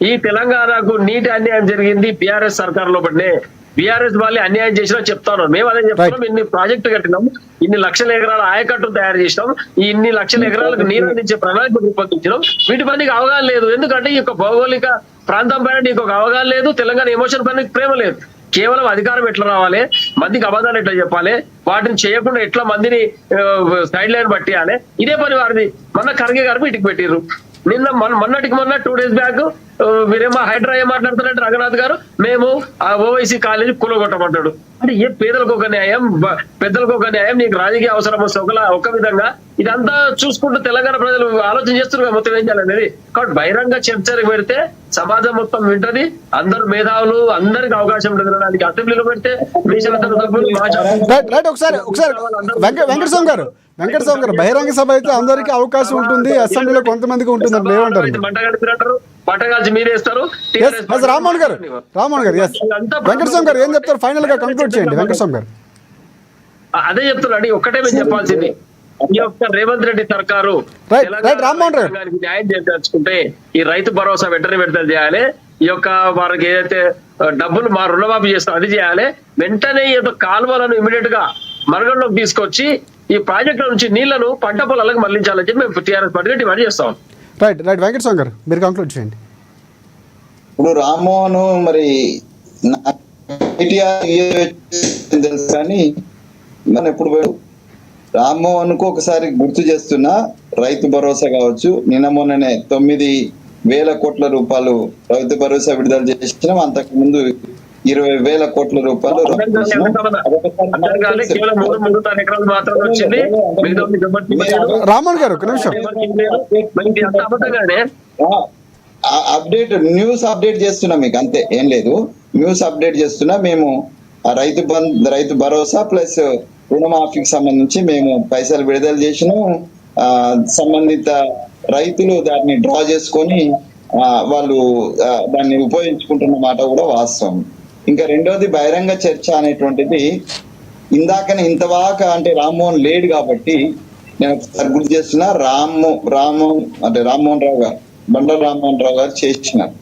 ఈ తెలంగాణకు నీటి అన్యాయం జరిగింది బీఆర్ఎస్ సర్కార్ లో పడినే, బీఆర్ఎస్ వాళ్ళే అన్యాయం చేసినా చెప్తాను. మేము అదే చెప్తున్నాం, ఇన్ని ప్రాజెక్టు కట్టినాం, ఇన్ని లక్షల ఎకరాల ఆయకట్టును తయారు చేసినాం, ఇన్ని లక్షల ఎకరాలకు నీరు అందించే ప్రణాళిక రూపొందించినాం. వీటిపై నీకు అవగాహన లేదు. ఎందుకంటే ఈ యొక్క భౌగోళిక ప్రాంతం పైన నీకు ఒక అవగాహన లేదు, తెలంగాణ ఎమోషన్ పైన ప్రేమ లేదు. కేవలం అధికారం ఎట్లా రావాలి, మందికి అబద్ధాలు ఎట్లా చెప్పాలి, వాటిని చేయకుండా ఎట్లా మందిని సైడ్ లైన్ పట్టియాలి, ఇదే పని వారిది. మొన్న ఖర్గే గారు మీటింగ్ పెట్టిర్రు. మొన్నటికి మొన్న 2 days బ్యాక్ మీరేమో హైడ్రా ఏం మాట్లాడుతారంటే రఘునాథ్ గారు మేము ఆ ఓవైసీ కాలేజీ కూలగొట్టమంటాడు. అంటే ఏ పేదలకు ఒక న్యాయం, పెద్దలకు ఒక న్యాయం, నీకు రాజకీయ అవసరం వస్తే ఒక విధంగా ఇదంతా చూసుకుంటూ తెలంగాణ ప్రజలు ఆలోచన చేస్తున్నారు మొత్తం ఏం చేయాలనేది. కాబట్టి బహిరంగ చర్చలకు పెడితే సమాజం మొత్తం వింటది, అందరు మేధావులు అందరికి అవకాశం ఉంటుంది. దానికి అసెంబ్లీలో పెడితే వెంకటస్వామి గారు బహిరంగ సభ అయితే అందరికీ అవకాశం ఉంటుంది, అసెంబ్లీలో కొంతమందికి ఉంటుంది అంటే ఏమంటారు? రామ్మోహన్ గారు వెంకటస్వామి గారు ఏం చెప్తారు? ఫైనల్ గా కంక్లూడ్ చేయండి వెంకటస్వామి గారు. అదే చెప్తున్నాడు, ఒక్కటే మేము చెప్పాల్సింది, ఈ యొక్క రేవంత్ రెడ్డి సర్కారు న్యాయం చేయదలుచుకుంటే ఈ రైతు భరోసా వెంటనే విడుదల చేయాలి. ఈ యొక్క వారికి ఏదైతే డబ్బులు మా రుణమాఫీ చేస్తాం అది చేయాలి. వెంటనే ఈ యొక్క కాలువలను ఇమీడియట్ గా మరగంలోకి తీసుకొచ్చి ఈ ప్రాజెక్టుల నుంచి నీళ్లను పంట పొలాలకు మళ్లించాలని చెప్పి మేము టీఆర్ఎస్ పార్టీగా డిమాండ్ చేస్తాం. రైట్ వెంకటస్వామి గారు మీరు కంక్లూడ్ చేయండి. ఇప్పుడు రామ్మోహన్ మరి తెలుసు కానీ మనం ఎప్పుడు రామ్మోహన్ కు ఒకసారి గుర్తు చేస్తున్నా, రైతు భరోసా కావచ్చు, నిన్న మొన్ననే 9,000 కోట్ల రూపాయలు రైతు భరోసా విడుదల చేసినాం. అంతకు ముందు 20,000 కోట్ల రూపాయలు రామ్మోహన్ గారు ఒక నిమిషం న్యూస్ అప్డేట్ చేస్తున్నా మీకు, అంతే ఏం లేదు. న్యూస్ అప్డేట్ చేస్తున్నా. మేము రైతు భరోసా ప్లస్ రుణమాఫీకి సంబంధించి మేము పైసలు విడుదల చేసినాం. సంబంధిత రైతులు దాన్ని డ్రా చేసుకొని వాళ్ళు దాన్ని ఉపయోగించుకుంటున్న మాట కూడా వాస్తవం. ఇంకా రెండోది బహిరంగ చర్చ అనేటువంటిది ఇందాకనే ఇంతవాక అంటే రామ్మోహన్ లేడు కాబట్టి నేను ఒకసారి గుర్తు చేస్తున్నా, రామ్మోహన్ రావు గారు, బండారు రామ్మోహన్ రావు గారు చేసినారు.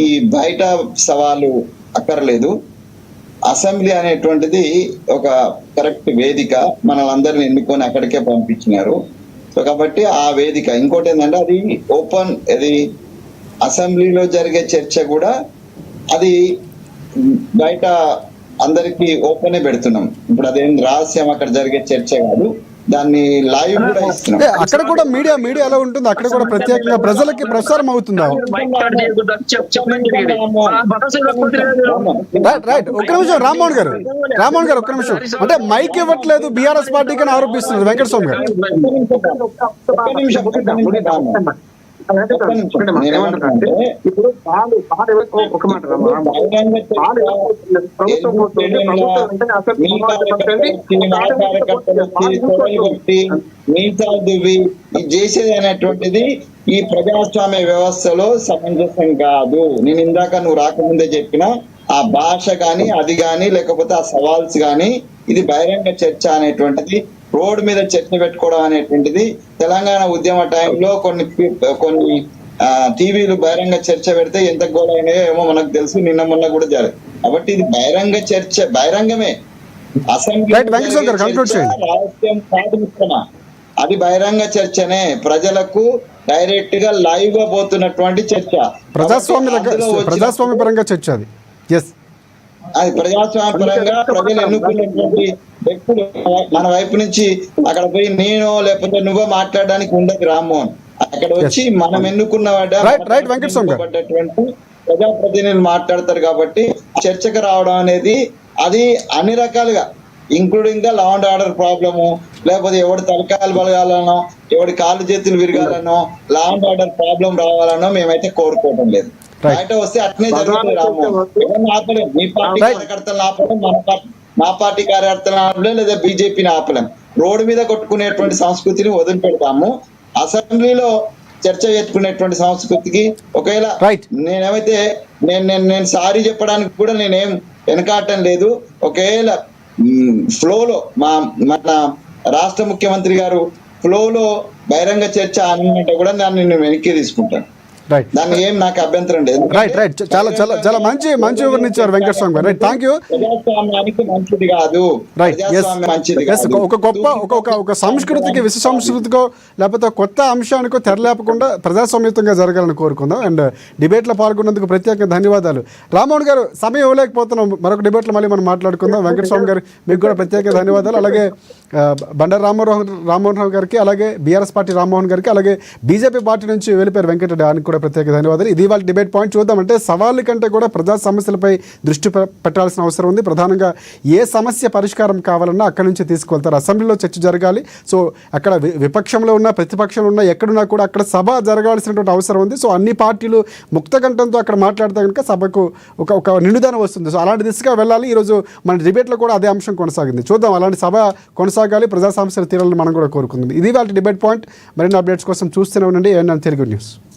ఈ బయట సవాలు అక్కర్లేదు, అసెంబ్లీ అనేటువంటిది ఒక కరెక్ట్ వేదిక, మనల్ని ఎన్నుకొని అక్కడికే పంపించినారు. సో కాబట్టి ఆ వేదిక, ఇంకోటి ఏంటంటే అది ఓపెన్, అది అసెంబ్లీలో జరిగే చర్చ కూడా అది బయట అందరికి ఓపెన్ పెడుతున్నాం. ఇప్పుడు అదేం రహస్యం, అక్కడ జరిగే చర్చ కాదు, దాన్ని లైవ్ కూడా ఇస్తున్నాం. అక్కడ కూడా మీడియా ఎలా ఉంటుంది, అక్కడ కూడా ప్రత్యేకంగా ప్రజలకి ప్రసారం అవుతుందా? రైట్, ఒక్క నిమిషం రామ్మోహన్ గారు ఒక్క నిమిషం. అంటే మైక్ ఇవ్వట్లేదు బీఆర్ఎస్ పార్టీకి అని ఆరోపిస్తున్నారు వెంకటస్వామి గారు. ఇప్పుడు ఒక మాట చేసేది అనేటువంటిది ఈ ప్రజాస్వామ్య వ్యవస్థలో సమంజసం కాదు. నేను ఇందాక నువ్వు రాకముందే చెప్పిన ఆ భాష గాని, అది గాని, లేకపోతే ఆ సవాల్స్ గాని, ఇది బహిరంగ చర్చ అనేటువంటిది, రోడ్డు మీద చర్చ పెట్టుకోవడం అనేటువంటిది, తెలంగాణ ఉద్యమ టైంలో కొన్ని టీవీలు బహిరంగ చర్చ పెడితే ఎంత గోల్ అయినాయో ఏమో మనకు తెలుసు, నిన్న మొన్న కూడా జరిగింది. కాబట్టి ఇది బహిరంగ చర్చ, బహిరంగమే. అసెంబ్లీ రహస్యం కాదు మిత్రమా, అది బహిరంగ చర్చనే, ప్రజలకు డైరెక్ట్ గా లైవ్ గా పోతున్నటువంటి చర్చ, ప్రజాస్వామ్య పరంగా చర్చ. అది అది ప్రజాస్వామ్య పరంగా ప్రజలు ఎన్నుకున్నటువంటి వ్యక్తులు మన వైపు నుంచి అక్కడ పోయి నేనో లేకపోతే నువ్వో మాట్లాడడానికి ఉండదు రామ్మోహన్. అక్కడ వచ్చి మనం ఎన్నుకున్న ప్రజాప్రతినిధులు మాట్లాడతారు. కాబట్టి చర్చకు రావడం అనేది అది అన్ని రకాలుగా, including the law and order problem, లేకపోతే ఎవడి తలకాయలు బలగాలనో, ఎవడి కాళ్ళు చేతులు విరగాలనో, లా అండ్ ఆర్డర్ ప్రాబ్లం రావాలనో మేమైతే కోరుకోవడం లేదు. బయట వస్తే అట్నే జరుగుతుంది రామ్మోహన్. ఎవరిని ఆపలేం, మీ పార్టీ కార్యకర్తలను ఆపలేం, మా పార్టీ కార్యకర్తలను ఆపలేం, లేదా బీజేపీని ఆపలేం. రోడ్డు మీద కొట్టుకునేటువంటి సంస్కృతిని వదిలిపెడతాము. అసెంబ్లీలో చర్చ పెట్టుకునేటువంటి సంస్కృతికి ఒకవేళ నేనేమైతే నేను సారీ చెప్పడానికి కూడా నేనేం వెనకాడటం లేదు. ఒకవేళ ఫ్లోలో మన రాష్ట్ర ముఖ్యమంత్రి గారు ఫ్లోలో బహిరంగ చర్చ అన్నట్టు కూడా దాన్ని నేను వెనక్కి తీసుకుంటాను. దాన్ని ఏం నాకు అభ్యంతరం లేదు. చాలా మంచి వివరణ ఇచ్చారు వెంకటస్వామి గారు. Thank you. ప్రజాస్వామ్యానికి మంచిది కాదు, ఒక సంస్కృతికి, విశ్వ సంస్కృతికో లేకపోతే కొత్త అంశానికో తెరలేపకుండా ప్రజాస్వామ్యతంగా జరగాలని కోరుకుందాం. అండ్ డిబేట్లో పాల్గొన్నందుకు ప్రత్యేకంగా ధన్యవాదాలు. రామ్మోహన్ గారు, సమయం ఇవ్వలేకపోతున్నాం, మరొక డిబేట్లో మళ్ళీ మనం మాట్లాడుకుందాం. వెంకటస్వామి గారు మీకు కూడా ప్రత్యేక ధన్యవాదాలు. అలాగే బండారు రామ్మోహన్ రావు గారికి, అలాగే బీఆర్ఎస్ పార్టీ రామ్మోహన్ గారికి, అలాగే బీజేపీ పార్టీ నుంచి వెళ్ళిపోయారు వెంకటరెడ్డి, ఆయనకు కూడా ప్రత్యేక ధన్యవాదాలు. ఇది వాళ్ళ డిబేట్ పాయింట్. చూద్దామంటే సవాళ్ళ కంటే కూడా ప్రజా సమస్యలపై దృష్టి పెట్టాల్సిన అవసరం ఉంది. ప్రధానంగా ఏ సమస్య పరిష్కారం కావాలన్నా అక్కడి నుంచి తీసుకువెళ్తారు. అసెంబ్లీలో చర్చ జరగాలి. సో అక్కడ విపక్షంలో ఉన్న, ప్రతిపక్షంలో ఉన్న, ఎక్కడున్నా కూడా అక్కడ సభ జరగాల్సినటువంటి అవసరం ఉంది. సో అన్ని పార్టీలు ముక్తకంఠంతో అక్కడ మాట్లాడితే కనుక సభకు ఒక నిండుదనం వస్తుంది. సో అలాంటి దిశగా వెళ్ళాలి. ఈరోజు మన డిబేట్లో కూడా అదే అంశం కొనసాగింది. చూద్దాం, అలాంటి సభ కొనసాగాలి, ప్రజా సమస్యలు తీరాలని మనం కూడా కోరుకుందాం. ఇది వాళ్ళ డిబేట్ పాయింట్. మరిన్ని అప్డేట్స్ కోసం చూస్తూనే ఉండండి ANN తెలుగు న్యూస్.